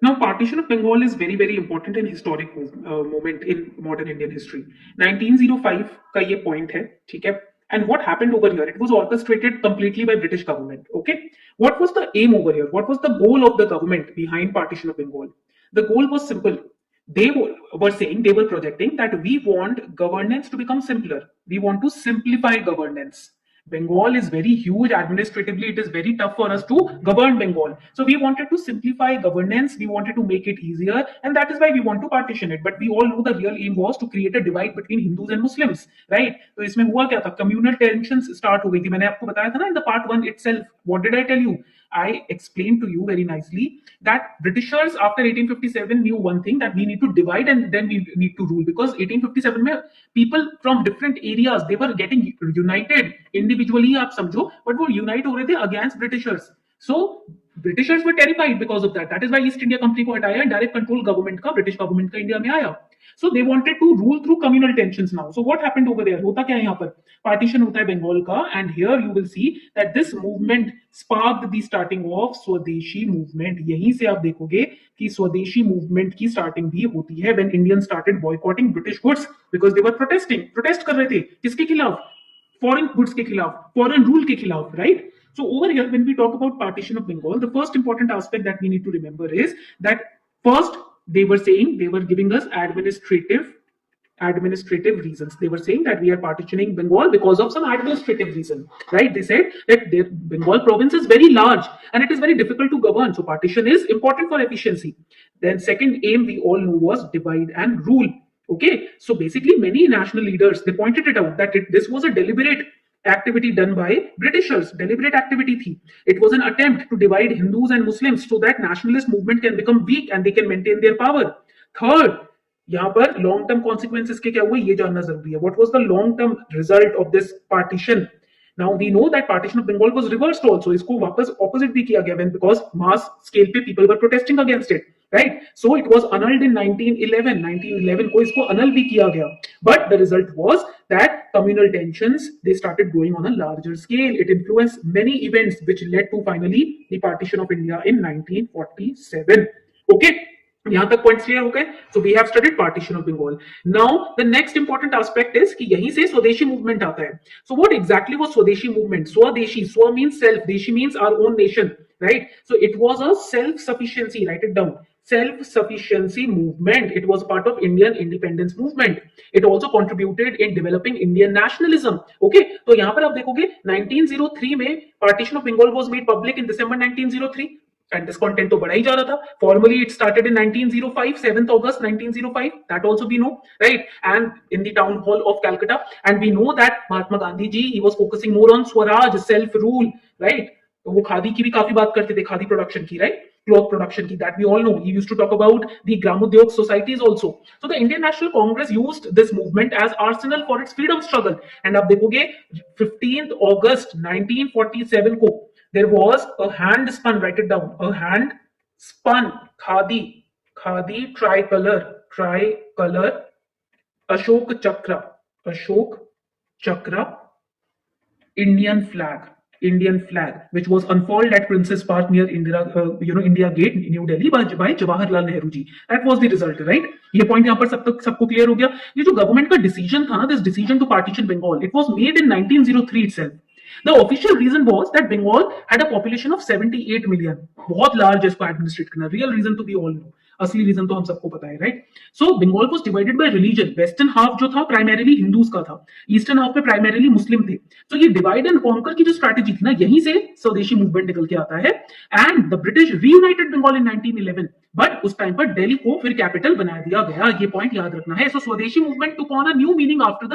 Now, partition of Bengal is very, very important and historic moment in modern Indian history. 1905 का ये point है, ठीक है? And what happened over here? It was orchestrated completely by British government. Okay, what was the aim over here? What was the goal of the government behind partition of Bengal? The goal was simple. They were saying, they were projecting that we want governance to become simpler. We want to simplify governance. Bengal is very huge administratively. It is very tough for us to govern Bengal. So we wanted to simplify governance. We wanted to make it easier, and that is why we want to partition it. But we all know the real aim was to create a divide between Hindus and Muslims, right? So इसमें हुआ क्या था? Communal tensions start हो गई थी. मैंने आपको बताया था ना in the part 1 itself. What did I tell you? I explained to you very nicely that Britishers after 1857 knew one thing, that we need to divide and then we need to rule, because 1857 में people from different areas, they were getting united individually, आप समझो, but वो unite हो रहे थे against Britishers. So Britishers were terrified because of that. That is why East India Company को हटाया, direct control government का, British government का India में आया. So they wanted to rule through communal tensions now. So what happened over there? होता क्या है यहाँ पर? Partition होता है बंगाल का, and here you will see that this movement sparked the starting of स्वदेशी movement. यहीं से आप देखोगे कि स्वदेशी movement की starting भी होती है when Indians started boycotting British goods because they were protesting. Protest कर रहे थे किसके खिलाफ? Foreign goods के खिलाफ, foreign rule के खिलाफ, right? So over here, when we talk about partition of Bengal, the first important aspect that we need to remember is that first they were saying, they were giving us administrative reasons. They were saying that we are partitioning Bengal because of some administrative reason, right? They said that the Bengal province is very large and it is very difficult to govern. So partition is important for efficiency. Then second aim we all know was divide and rule. Okay, so basically many national leaders, they pointed it out that this was a deliberate activity done by Britishers, deliberate activity थी. It was an attempt to divide Hindus and Muslims so that nationalist movement can become weak and they can maintain their power. Third, यहाँ पर long term consequences के क्या हुए ये जानना जरूरी है. What was the long term result of this partition? Now we know that partition of Bengal was reversed also. इसको वापस ऑपोजिट भी किया गया व्हेन बिकॉज मास स्केल पे people were protesting against it, right? So it was annulled in 1911 को इसको annul भी किया गया. But the result was that communal tensions they started going on a larger scale. It influenced many events which led to finally the partition of India in 1947. Okay, यहां तक points clear हो गए. So we have studied partition of Bengal. Now the next important aspect is कि यहीं से swadeshi movement आता है. So what exactly was swadeshi movement? Swadeshi, swa means self, deshi means our own nation, right? So it was a self-sufficiency, write it down, self-sufficiency movement. It was part of Indian independence movement. It also contributed in developing Indian nationalism. Okay, तो यहाँ पर आप देखोगे 1903 में partition of Bengal was made public in December 1903. And this content तो बढ़ा ही जा रहा था. Formally it started in 1905, 7th August 1905. That also we know, right? And in the town hall of Calcutta. And we know that Mahatma Gandhi ji, he was focusing more on Swaraj, self-rule, right? तो वो खादी की भी काफी बात करते थे, khadi production की, right? Cloth production की, that we all know. He used to talk about the Gramodyog societies also. So the Indian National Congress used this movement as arsenal for its freedom struggle. And आप देखोगे 15th August 1947 को there was a hand spun, write it down, a hand spun khadi tricolor Ashok Chakra Indian flag, which was unfurled at Princess Park near India Gate, New Delhi by Jawaharlal Nehru ji. That was the result, right? ये point यहाँ पर सबको clear हो गया. ये जो government का decision था ना, this decision to partition Bengal, it was made in 1903 itself. The official reason was that Bengal had a population of 78 million. बहुत large है इसको एडमिनिस्ट्रेट करना. Real reason तो we all know. असली रीजन तो हम सबको पता है, right? So Bengal was divided by religion. Western half जो था प्राइमरीली हिंदूज का था, ईस्टर्न हाफ पे प्राइमरीली मुस्लिम थे. तो ये डिवाइड एंड कॉन्कर की जो स्ट्रैटेजी थी ना, यहीं से स्वदेशी मूवमेंट निकल के आता है. And the British reunited Bengal in 1911. But उस टाइम पर दिल्ली को फिर कैपिटल बना दिया गया. ये पॉइंट याद रखना है. सो स्वदेशी movement took on a new meaning after the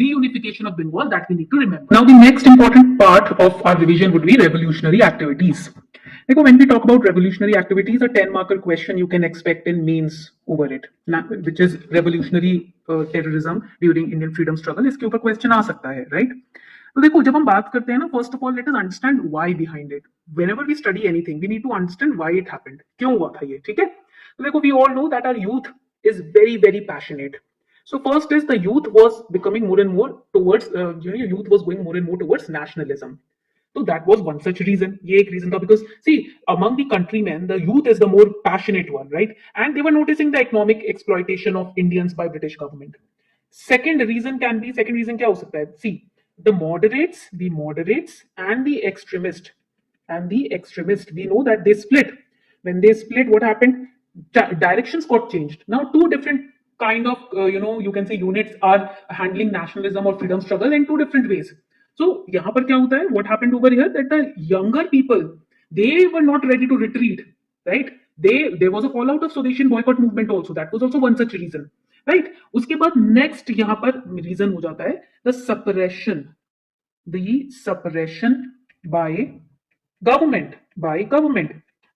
reunification of Bengal, that we need to remember. Now the next important part of our revision would be revolutionary activities. देखो, when we talk about revolutionary activities, a 10-marker question you can expect in mains over it, which is revolutionary terrorism during Indian freedom struggle. इसके ऊपर question आ सकता है, right? तो देखो, जब हम बात करते हैं ना, first of all let us understand why behind it. Whenever we study anything we need to understand why it happened, क्यों हुआ था ये, ठीक है? तो देखो, we all know that our youth is very very passionate. So first is the youth was becoming more and more towards youth was going more and more towards nationalism. So that was one such reason. ये एक reason था, because see, among the countrymen the youth is the more passionate one, right? And they were noticing the economic exploitation of Indians by British government. Second reason क्या हो सकता है? See, the moderates and the extremist, we know that they split. When they split, what happened? Directions got changed. Now two different kind of you can say units are handling nationalism or freedom struggle in two different ways. So यहाँ पर क्या होता है? What happened over here, that the younger people, they were not ready to retreat, right? There was a fallout of Swadeshi boycott movement also. That was also one such reason, right? उसके बाद next यहाँ पर reason हो जाता है the suppression by government.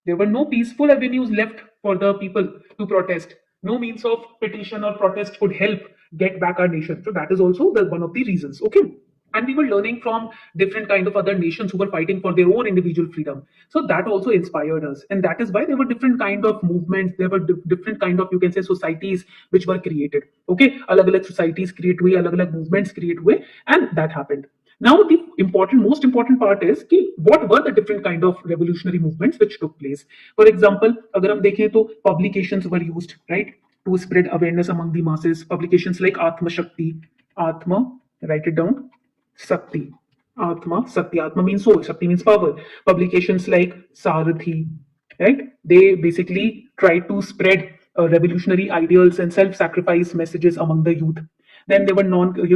There were no peaceful avenues left for the people to protest. No means of petition or protest could help get back our nation. So that is also one of the reasons. Okay. And we were learning from different kind of other nations who were fighting for their own individual freedom. So that also inspired us. And that is why there were different kind of movements. There were different kind of, you can say, societies which were created. Okay. Alag-alag societies create हुए, alag-alag movements create हुए. And that happened. Now the most important part is कि what were the different kind of revolutionary movements which took place. For example, अगर हम देखें तो publications were used, right, to spread awareness among the masses. Publications like Atma, write it down, Atma means soul, Shakti means power. Publications like Sarathi, right, they basically try to spread revolutionary ideals and self-sacrifice messages among the youth. Then they were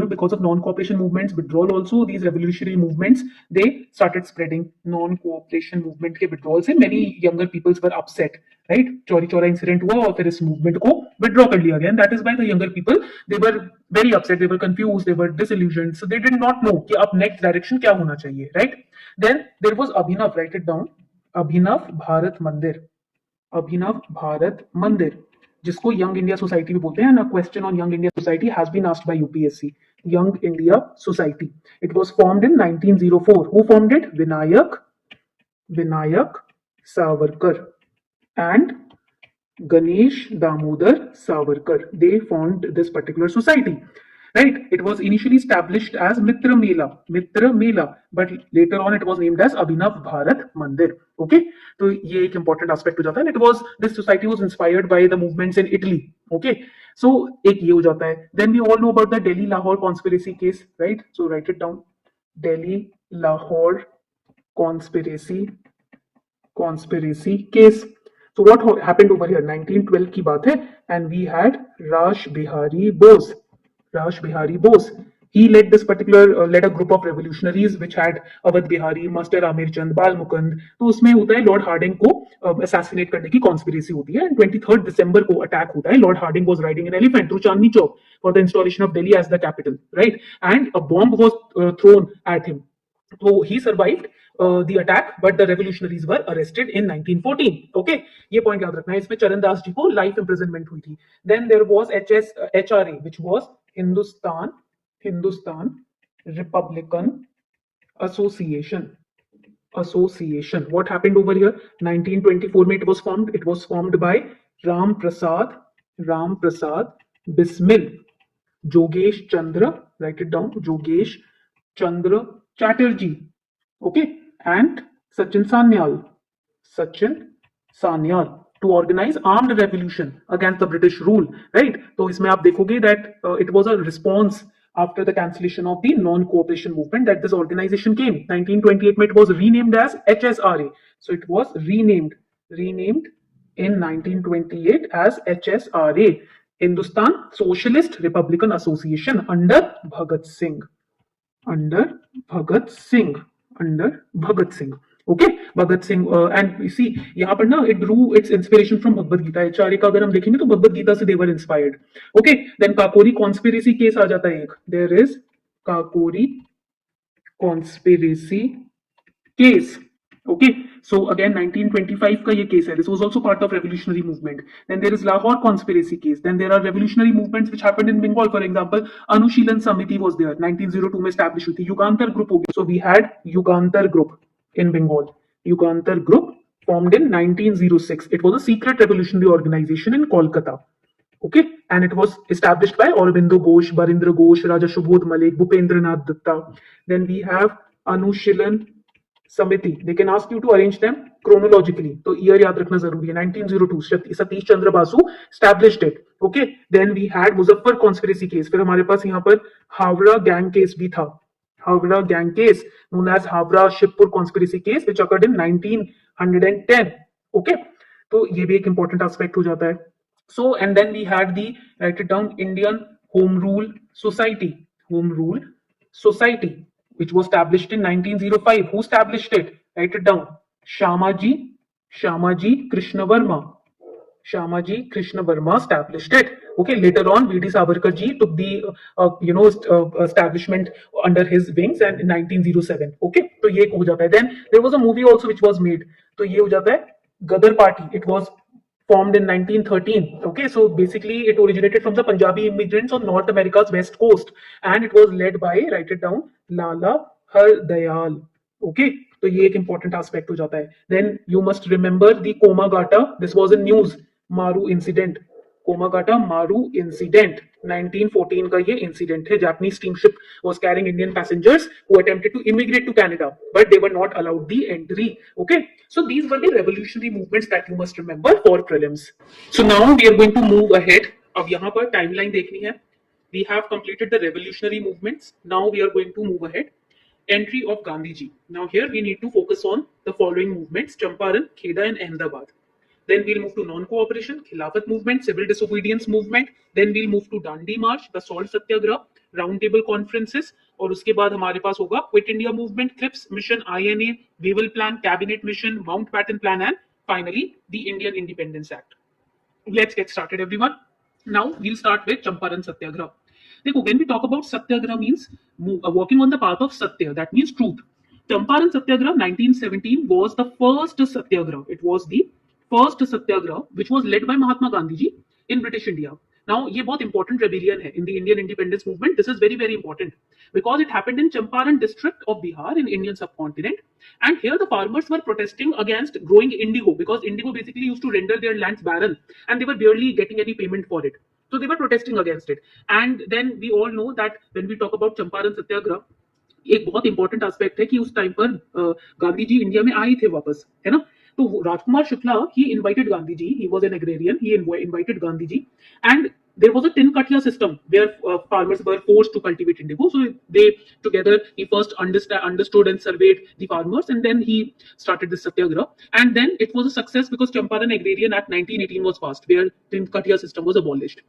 because of non-cooperation movements, withdrawal also, these revolutionary movements, they started spreading. Non-cooperation movement के withdrawal से many younger peoples were upset, right? Chauri Chaura incident हुआ और फिर इस movement को withdraw कर लिया गया, and that is why the younger people, they were very upset, they were confused, they were disillusioned, so they did not know कि अब next direction क्या होना चाहिए, right? Then there was Abhinav, write it down, अभिनव भारत मंदिर, अभिनव भारत मंदिर, जिसको young India society भी बोलते हैं. ना question on young India society has been asked by UPSC. Young India society, it was formed in 1904. Who formed it? Vinayak Savarkar and Ganesh Damodar Savarkar. They formed this particular society, right? It was initially established as Mitra Mela, but later on it was named as Abhinav Bharat Mandir. Okay, so ये एक important aspect हो जाता है. This society was inspired by the movements in Italy. Okay, so एक ये हो जाता है. Then we all know about the Delhi Lahore conspiracy case, right? So write it down. Delhi Lahore conspiracy case. So what happened over here? 1912 की बात है, and we had Rash Bihari Bose. He led this particular led a group of revolutionaries which had Awadh Bihari, Master Amir Chand, Bal Mukund. तो उसमें होता है Lord Hardinge को assassinate करने की conspiracy होती है, and 23rd December को attack होता है. Lord Hardinge was riding an elephant through Chandni Chowk for the installation of Delhi as the capital, right? And a bomb was thrown at him. So he survived the attack, but the revolutionaries were arrested in 1914. Okay, ये point याद रखना है. इसमें चरण दास जी को life imprisonment हुई थी. Then there was HRA, which was Hindustan Republican Association. What happened over here? 1924 में it was formed. It was formed by Ram Prasad Bismil, Jogesh Chandra, write it down, Jogesh Chandra Chatterjee, okay, and Sachin Sanyal to organize armed revolution against the British rule, right? तो इसमें आप देखोगे that it was a response after the cancellation of the non-cooperation movement that this organization came. 1928 में it was renamed as HSRA. So it was renamed in 1928 as HSRA, Hindustan Socialist Republican Association, under Bhagat Singh. Okay, Bhagat Singh, and you see यहाँ पर ना it drew its inspiration from Bhagavad Gita. HRA का अगर हम देखेंगे तो भगवद गीता से they were inspired. Okay, then Kakori conspiracy case आ जाता है एक. There is Kakori conspiracy case. Okay, so again 1925 का ये case है. This was also part of revolutionary movement. Then there is Lahore conspiracy case. Then there are revolutionary movements which happened in Bengal. For example, Anushilan Samiti was there. 1902 में established हुई थी. Yugantar group हो गया. So we had Yugantar group in Bengal. Yugantar group formed in 1906. It was a secret revolutionary organization in Kolkata. Okay, and it was established by Aurobindo Ghosh, Barindra Ghosh, Raja Shubhodh Malik, Bhupendranath Dutta. Then we have Anushilan Samiti. They can ask you to arrange them chronologically. तो year याद रखना जरूरी है. 1902 Satish Chandra Basu established it. Okay, then we had Muzaffar conspiracy case. फिर हमारे पास यहाँ पर Howrah gang case भी था. Havra gang case, known as Havra Shibpur conspiracy case, which occurred in 1910. Okay, तो ये भी एक important aspect हो जाता है. So, and then we had the, write it down, Indian Home Rule Society, which was established in 1905. Who established it? Write it down. Shamaji Krishna Verma established it. Okay, later on V.D. Savarkar ji took the establishment under his wings, and in 1907. Okay, तो ये हो जाता है. Then there was a movie also which was made. तो ये हो जाता है Gadar Party. It was formed in 1913. Okay, so basically it originated from the Punjabi immigrants on North America's west coast, and it was led by, write it down, Lala Hardayal. Okay, तो ये एक important aspect हो जाता है. Then you must remember the Komagata. This was in news. Maru incident. Komagata Maru incident. 1914 का ये incident है. Japanese steamship was carrying Indian passengers who attempted to immigrate to Canada, but they were not allowed the entry. Okay, so these were the revolutionary movements that you must remember for prelims. So now we are going to move ahead. अब यहाँ पर timeline देखनी है. We have completed the revolutionary movements. Now we are going to move ahead. Entry of Gandhi ji. Now here we need to focus on the following movements: Champaran, Kheda, and Ahmedabad. Then we'll move to non-cooperation, Khilafat movement, civil disobedience movement. Then we'll move to Dandi March, the Salt Satyagrah, round table conferences, और उसके बाद हमारे पास होगा quit India movement, Cripps mission, INA, Wavell plan, cabinet mission, Mountbatten plan and finally the Indian independence act. Let's get started, everyone. Now we'll start with Champaran Satyagraha. देखो, when we talk about Satyagraha means walking on the path of Satya, that means truth. Champaran Satyagraha 1917 was the first Satyagraha. It was the first Satyagraha which was led by Mahatma Gandhi ji in British India. Now, ये बहुत important rebellion है in the Indian independence movement. This is very, very important because it happened in Champaran district of Bihar in Indian subcontinent. And here the farmers were protesting against growing indigo because indigo basically used to render their lands barren and they were barely getting any payment for it. So they were protesting against it. And then we all know that when we talk about Champaran Satyagraha, एक बहुत important aspect है कि उस time पर Gandhi ji India में आए थे वापस, है ना. तो Rajkumar Shukla, he invited Gandhi ji, he was an agrarian, he invited Gandhi ji, and there was a tin katia system where farmers were forced to cultivate indigo. So they together, he first understood and surveyed the farmers, and then he started this satyagraha. And then it was a success because Champaran Agrarian Act 1918 was passed, where tin katia system was abolished.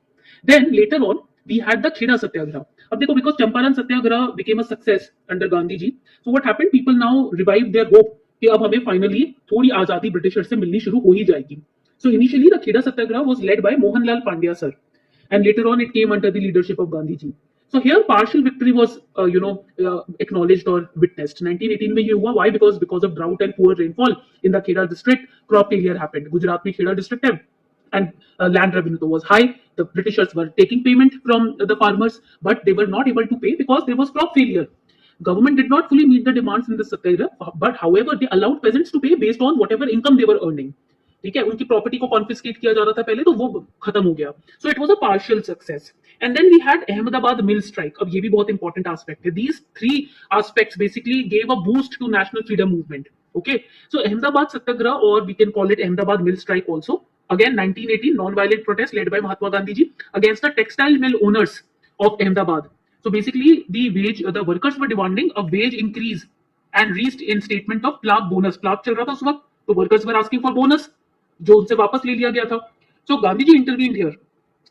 Then later on, we had the Kheda Satyagraha. अब देखो, because Champaran Satyagraha became a success under Gandhi ji, so what happened? People now revived their hope कि अब हमें finally थोड़ी आजादी Britishers से मिलनी शुरू हो ही जाएगी. So initially the Kheda Satyagraha was led by Mohanlal Pandya sir, and later on it came under the leadership of Gandhi ji. So here partial victory was acknowledged or witnessed. 1918 में ये हुआ. Why? Because of drought and poor rainfall in the Kheda district, crop failure happened. Gujarat में Kheda district है, and land revenue was high. The Britishers were taking payment from the farmers, but they were not able to pay because there was crop failure. Government did not fully meet the demands in the satyagraha, but however they allowed peasants to pay based on whatever income they were earning. ठीक है, उनकी property को confiscate किया जा रहा था पहले, तो वो खत्म हो गया. So it was a partial success. And then we had Ahmedabad mill strike. अब ये भी बहुत इंपॉर्टेंट एस्पेक्ट है. These three aspects basically gave a boost to national freedom movement. Okay, so Ahmedabad satyagraha, और we can call it Ahmedabad mill strike also. Again, 1918 non-violent protest led by Mahatma Gandhi ji against the textile mill owners of Ahmedabad. So basically, the workers were demanding a wage increase and reached in statement of Plague bonus. Plague चल रहा था उस वक्त, तो workers were asking for bonus, जो उनसे वापस ले लिया गया था. So Gandhi ji intervened here,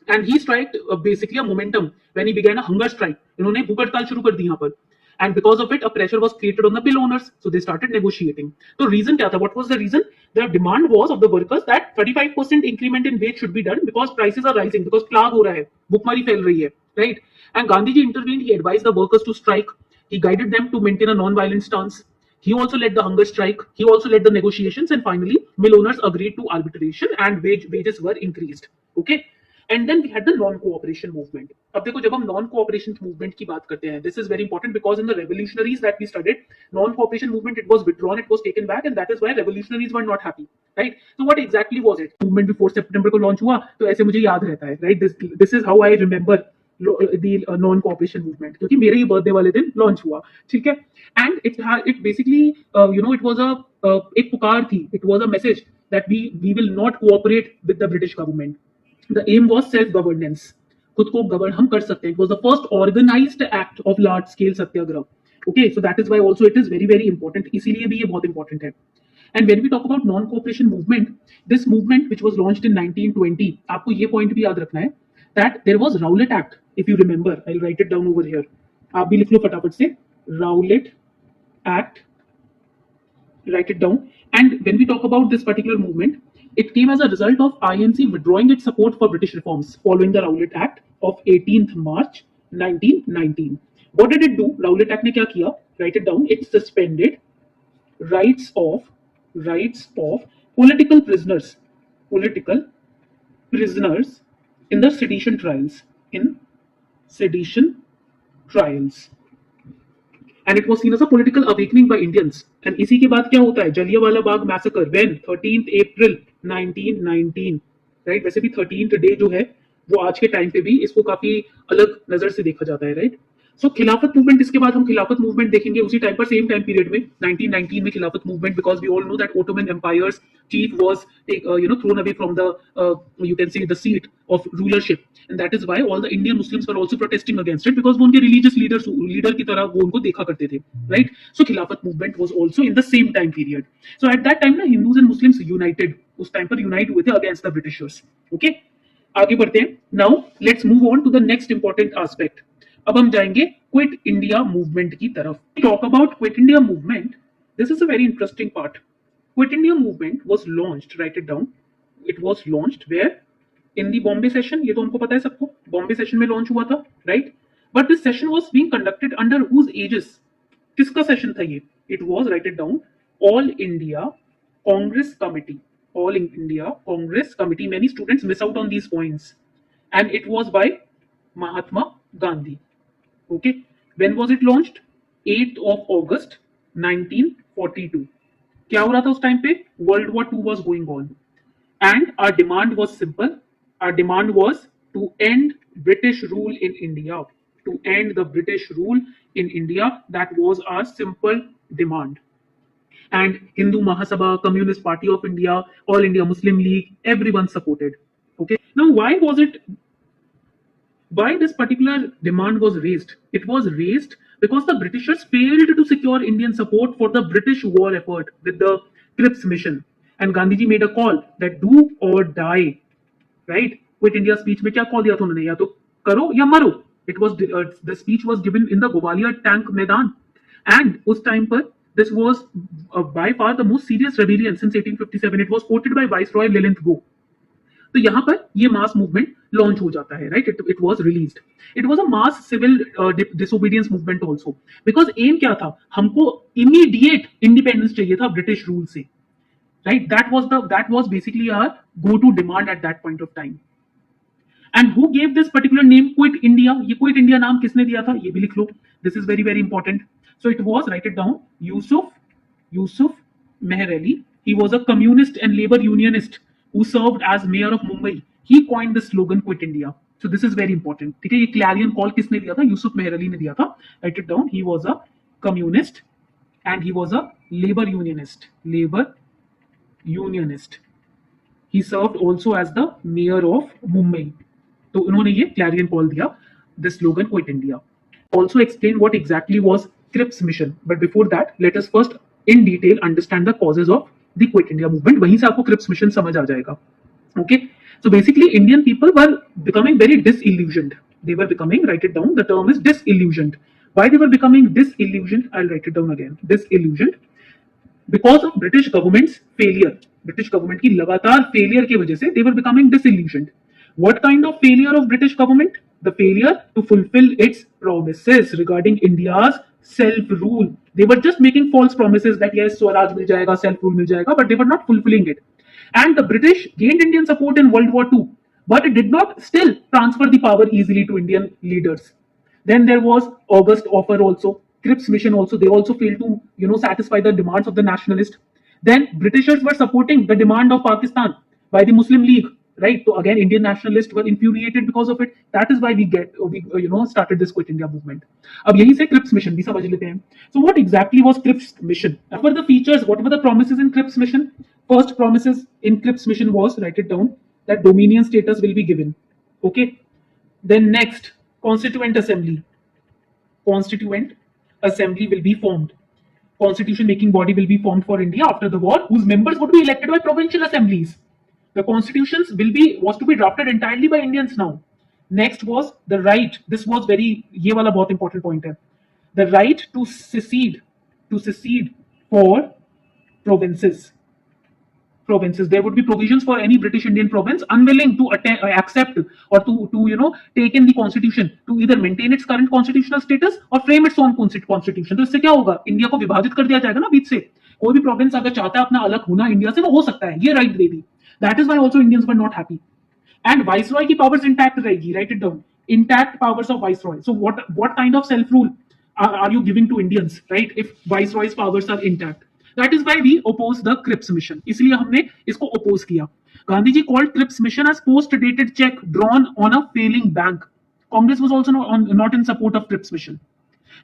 and he struck basically a momentum when he began a hunger strike. इन्होंने भूख हड़ताल शुरू कर दी यहाँ पर. And because of it, a pressure was created on the mill owners. So they started negotiating. So reason क्या था? What was the reason? The demand was of the workers that 35% increment in wage should be done because prices are rising, because plague हो रहा है, भुखमरी फैल रही है, right? And Gandhi ji intervened. He advised the workers to strike. He guided them to maintain a non-violent stance. He also led the hunger strike. He also led the negotiations, and finally, mill owners agreed to arbitration and wages were increased. Okay. And then we had the non-cooperation movement. अब देखो, जब हम non-cooperation movement की बात करते हैं, this is very important because in the revolutionaries that we studied, non-cooperation movement, it was withdrawn, it was taken back, and that is why revolutionaries were not happy, right? So what exactly was it? Movement before September को launch हुआ, तो ऐसे मुझे याद रहता है, right? This is how I remember the non-cooperation movement, क्योंकि मेरे ही बर्थडे वाले दिन लॉन्च हुआ, ठीक है. And it basically it was एक पुकार थी, it was a message that we will not cooperate with the British government. The aim was self-governance. खुद को govern हम कर सकते हैं. It was the first organized act of large-scale satyagraha. Okay, so that is why also it is very, very important. इसीलिए भी ये बहुत important है. And when we talk about non-cooperation movement, this movement which was launched in 1920, आपको ये point भी याद रखना है that there was Rowlatt Act. If you remember, I'll write it down over here. आप भी लिख लो फटाफट से. Rowlatt Act. Write it down. And when we talk about this particular movement, it came as a result of INC withdrawing its support for British reforms following the Rowlatt Act of 18th March 1919. What did it do? Rowlatt Act ने क्या किया? Write it down. It suspended rights of political prisoners in the sedition trials. And it was seen as a political awakening by Indians. And इसी के बाद क्या होता है? Jallianwala Bagh massacre when 13th April 1919, right? वैसे भी 13th डे जो है वो आज के टाइम पे भी इसको काफी अलग नजर से देखा जाता है, राइट? सो खिलाफत मूवमेंट, इसके बाद हम खिलाफत मूवमेंट देखेंगे उसी टाइम पर, सेम टाइम पीरियड में 1919 में Khilafat movement, because we all know that Ottoman Empire's chief was thrown away from the you can say the seat of rulership, and that is why all the Indian Muslims were also protesting against it, because वो उनके religious leader की तरह वो उनको देखा करते थे, right? So खिलाफत movement was also in the same time period. So at that time ना Hindus and Muslims united उस टाइम पर यूनाइट हुए थे अगेंस्ट द ब्रिटिशर्स। ओके, आगे बढ़ते हैं। Now let's move on to the next important aspect. अब हम जाएंगे क्विट इंडिया मूवमेंट की तरफ। Talk about quit India movement, this is a very interesting part. Quit India movement was launched, write it down, it was launched where, in the Bombay session. ये तो हमको पता है सबको, बॉम्बे सेशन में लॉन्च हुआ था, right. But this session was being conducted under whose aegis, किसका सेशन था ये? It was, right it down, all India Congress committee, all India Congress committee. Many students miss out on these points, and it was by Mahatma Gandhi. Okay, when was it launched? 8th of August 1942. क्या हो रहा था उस time पे? World War II was going on, and our demand was simple. Our demand was to end British rule in India. To end the British rule in India, that was our simple demand. And Hindu Mahasabha, Communist Party of India, All India Muslim League, everyone supported. Okay, now why this particular demand was raised? It was raised because the Britishers failed to secure Indian support for the British war effort with the Cripps mission, and Gandhiji made a call that do or die, right? Quit India speech में क्या call दिया था उन्होंने? या तो करो या मरो। It was the speech was given in the Gwalior tank मैदान, and उस टाइम पर this was by far the most serious rebellion since 1857. It was quoted by Viceroy Lilith Go. तो यहाँ पर ये मास मूवमेंट लॉन्च हो जाता है, right. It was released. It was a mass civil disobedience movement also, because aim क्या था? हमको इमीडिएट इंडिपेंडेंस चाहिए था ब्रिटिश रूल से, right. That was basically our go to demand at that point of time. And who gave this particular name quit India? ये quit India नाम किसने दिया था? ये भी लिख लो, this is very very important. So it was, right it down, Yusuf Meher Ali. He was a communist and labor unionist who served as mayor of Mumbai. He coined the slogan "Quit India." So this is very important. ठीक है, ये clarion call किसने दिया था? यूसुफ मेहर अली ने दिया था। Write it down. He was a communist and he was a labor unionist. Labor unionist. He served also as the mayor of Mumbai. तो उन्होंने ये clarion call दिया, the slogan "Quit India." Also explain what exactly was Cripps mission. But before that, let us first in detail understand the causes of the Quit India movement. वहीं से आपको Cripps mission समझ आ जाएगा। Okay, so basically Indian people were becoming very disillusioned. They were becoming, write it down, the term is disillusioned. Why they were becoming disillusioned? I'll write it down again. Disillusioned because of British government's failure. British government की लगातार failure की वजह से they were becoming disillusioned. What kind of failure of British government? The failure to fulfill its promises regarding India's self-rule. They were just making false promises that yes, Swaraj मिल जाएगा, self-rule मिल जाएगा, but they were not fulfilling it. And the British gained Indian support in World War II, but it did not still transfer the power easily to Indian leaders. Then there was August offer also, Cripps mission also. They also failed to satisfy the demands of the nationalists. Then Britishers were supporting the demand of Pakistan by the Muslim League, right? So again, Indian nationalists were infuriated because of it. That is why we started this Quit India movement. अब यहीं से Cripps mission भी समझ लेते हैं. So what exactly was Cripps mission? What were the features? What were the promises in Cripps mission? First promises in Cripps mission was, write it down, that dominion status will be given. Okay. Then next, constituent assembly. Constituent assembly will be formed. Constitution making body will be formed for India after the war, whose members would be elected by provincial assemblies. The constitutions was to be drafted entirely by Indians now. Next was the right. This was very, ये वाला बहुत important point है. The right to secede for provinces. There would be provisions for any British Indian province unwilling to accept or to take in the constitution to either maintain its current constitutional status or frame its own constitution. तो इससे क्या होगा? India को विभाजित कर दिया जाएगा ना बीच से। कोई भी प्रोविंस अगर चाहता है अपना अलग होना इंडिया से, वो हो सकता है, ये right they the. That is why also Indians were not happy. And Viceroy की powers intact रहेगी, write it down. Intact powers of Viceroy. So what kind of self-rule are you giving to Indians, right? If Viceroy's powers are intact. That is why we oppose the Cripps mission. इसलिए हमने इसको oppose किया. Gandhi ji called Cripps mission as post-dated check drawn on a failing bank. Congress was also not in support of Cripps mission.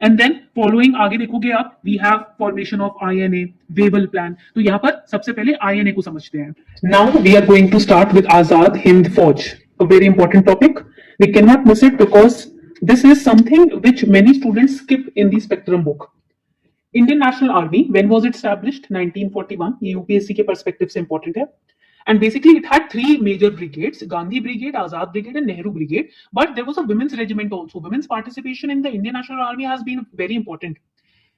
And then following आगे देखोगे आप, we have formation of INA, Revolt plan. तो यहाँ पर सबसे पहले INA को समझते हैं. Now we are going to start with Azad Hind Fauj, a very important topic. We cannot miss it because this is something which many students skip in the spectrum book. Indian National Army, when was it established? 1941. ये UPSC के perspective से important है. And basically, it had three major brigades: Gandhi Brigade, Azad Brigade, and Nehru Brigade. But there was a women's regiment also. Women's participation in the Indian National Army has been very important.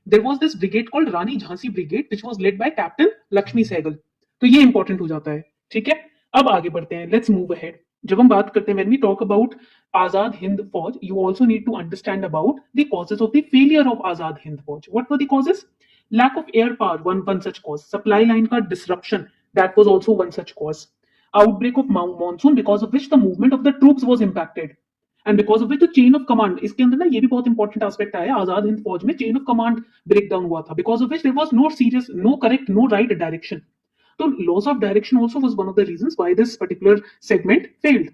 There was this brigade called Rani Jhansi Brigade, which was led by Captain Lakshmi Sehgal. तो ये important हो जाता है. ठीक है, अब आगे बढ़ते हैं. Let's move ahead. जब हम बात करते हैं, when we talk about Azad Hind Fauj, you also need to understand about the causes of the failure of Azad Hind Fauj. What were the causes? Lack of air power, one such cause. Supply line का disruption, that was also one such cause. Outbreak of monsoon, because of which the movement of the troops was impacted. And because of which the chain of command, इसके अंदर ना ये भी बहुत important aspect आया, आजाद हिंद फौज में chain of command break down हुआ था, because of which there was no serious, no correct, no right direction. तो loss of direction also was one of the reasons why this particular segment failed.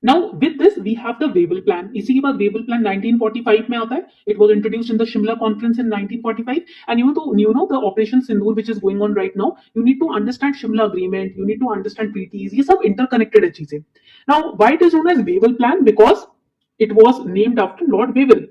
Now with this we have the Revolt plan. इसी के बाद Revolt plan 1945 में आता है. It was introduced in the Shimla conference in 1945, and you know the Operation Sindoor which is going on right now. You need to understand Shimla agreement. You need to understand treaties. ये सब interconnected है चीजें. Now why it is known as Revolt plan? Because it was named after Lord Revolt.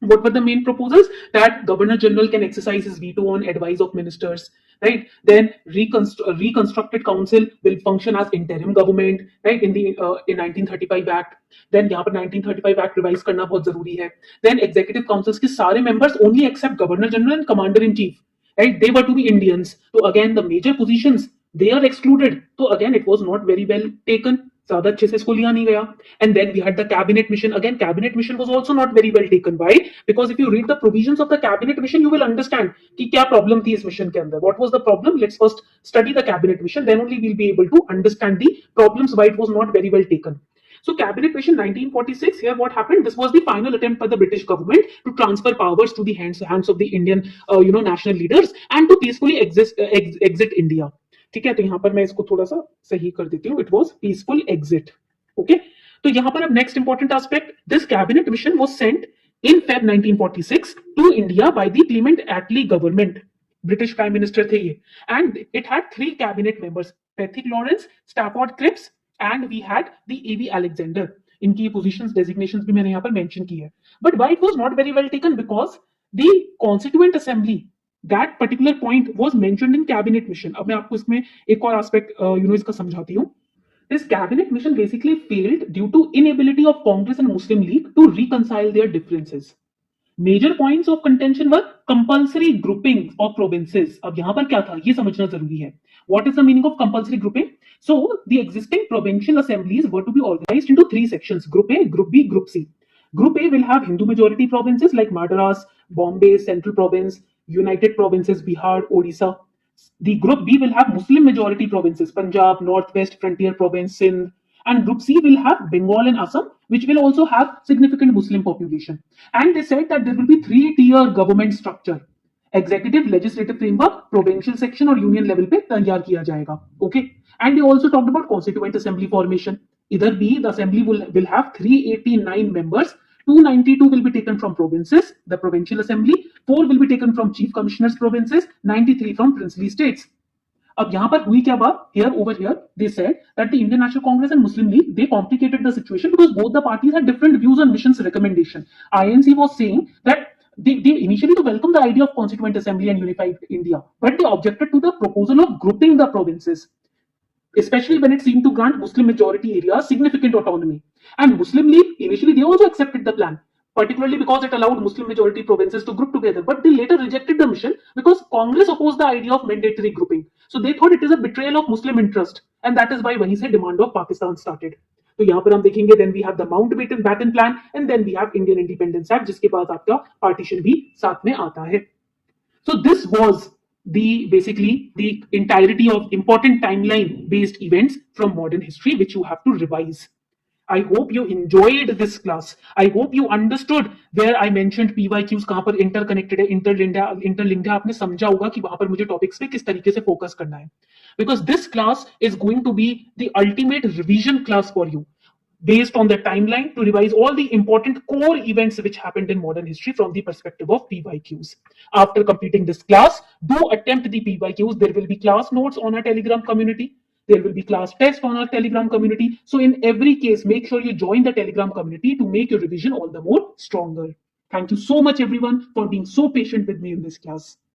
What were the main proposals? That Governor General can exercise his veto on advice of ministers, right? Then reconstructed council will function as interim government, right? In 1935 Act. Then यहाँ पर 1935 Act revise करना बहुत जरूरी है. Then executive councils के सारे members only except Governor General and Commander in Chief, right? They were to be Indians. So again the major positions they are excluded. So again it was not very well taken. ज्यादा अच्छे से इसको लिया नहीं गया. And then we had the cabinet mission. Again cabinet mission was also not very well taken. Why? Because if you read the provisions of the cabinet mission you will understand कि क्या problem थी इस mission के अंदर. What was the problem? Let's first study the cabinet mission, then only we'll be able to understand the problems why it was not very well taken. So cabinet mission 1946, here what happened? This was the final attempt by the British government to transfer powers to the hands of the Indian national leaders and to peacefully exit India. ठीक है, तो यहां पर मैं इसको थोड़ा सा सही कर देती हूँ. It was peaceful exit. Okay, तो यहां पर अब next important aspect, this cabinet mission was sent in Feb 1946 to India by the Clement Attlee government. British prime minister थे ये. And it had 3 cabinet members, Pethick Lawrence, Stafford Cripps and we had the A V Alexander. इनकी positions, designations भी मैंने यहां पर mention की है. But why it was not very well taken? Because the constituent assembly, that particular point was mentioned in cabinet mission. अब मैं आपको इसमें एक और aspect इसका समझाती हूँ. This cabinet mission basically failed due to inability of Congress and Muslim League to reconcile their differences. Major points of contention were compulsory grouping of provinces. अब यहाँ पर क्या था ये समझना जरूरी है. What is the meaning of compulsory grouping? So the existing provincial assemblies were to be organized into 3 sections: Group A, Group B, Group C. Group A will have Hindu majority provinces like Madras, Bombay, Central Province, United Provinces, Bihar, Odisha. The Group B will have Muslim majority provinces, Punjab, Northwest Frontier Province, Sindh. And Group C will have Bengal and Assam, which will also have significant Muslim population. And they said that there will be 3-tier government structure. Executive, legislative framework, provincial section और union level पे तैयार किया जाएगा. Okay. And they also talked about constituent assembly formation. Either B, the assembly will have 389 members. 292 will be taken from provinces, the provincial assembly. 4 will be taken from chief commissioners provinces. 93 from princely states. अब यहाँ पर हुई क्या बात? Over here, they said that the Indian National Congress and Muslim League, they complicated the situation because both the parties had different views on mission's recommendation. INC was saying that they initially welcomed the idea of constituent assembly and unified India, but they objected to the proposal of grouping the provinces, especially when it seemed to grant Muslim majority areas significant autonomy. And Muslim League, initially they also accepted the plan, particularly because it allowed Muslim majority provinces to group together. But they later rejected the mission because Congress opposed the idea of mandatory grouping. So they thought it is a betrayal of Muslim interest. And that is why वहीं से demand of Pakistan started. तो यहाँ पर हम देखेंगे, then we have the Mountbatten plan, and then we have Indian Independence Act, जिसके बाद आपका partition भी साथ में आता है. So this was basically the entirety of important timeline based events from modern history which you have to revise. I hope you enjoyed this class. I hope you understood where I mentioned PYQs कहाँ पर interconnected है, interlinked है. आपने समझा होगा कि वहां पर मुझे टॉपिक्स पे किस तरीके से फोकस करना है. Because this class is going to be the ultimate revision class for you, based on the timeline to revise all the important core events which happened in modern history from the perspective of PYQs. After completing this class, do attempt the PYQs. There will be class notes on our Telegram community. There will be class test on our Telegram community. So in every case, make sure you join the Telegram community to make your revision all the more stronger. Thank you so much everyone for being so patient with me in this class.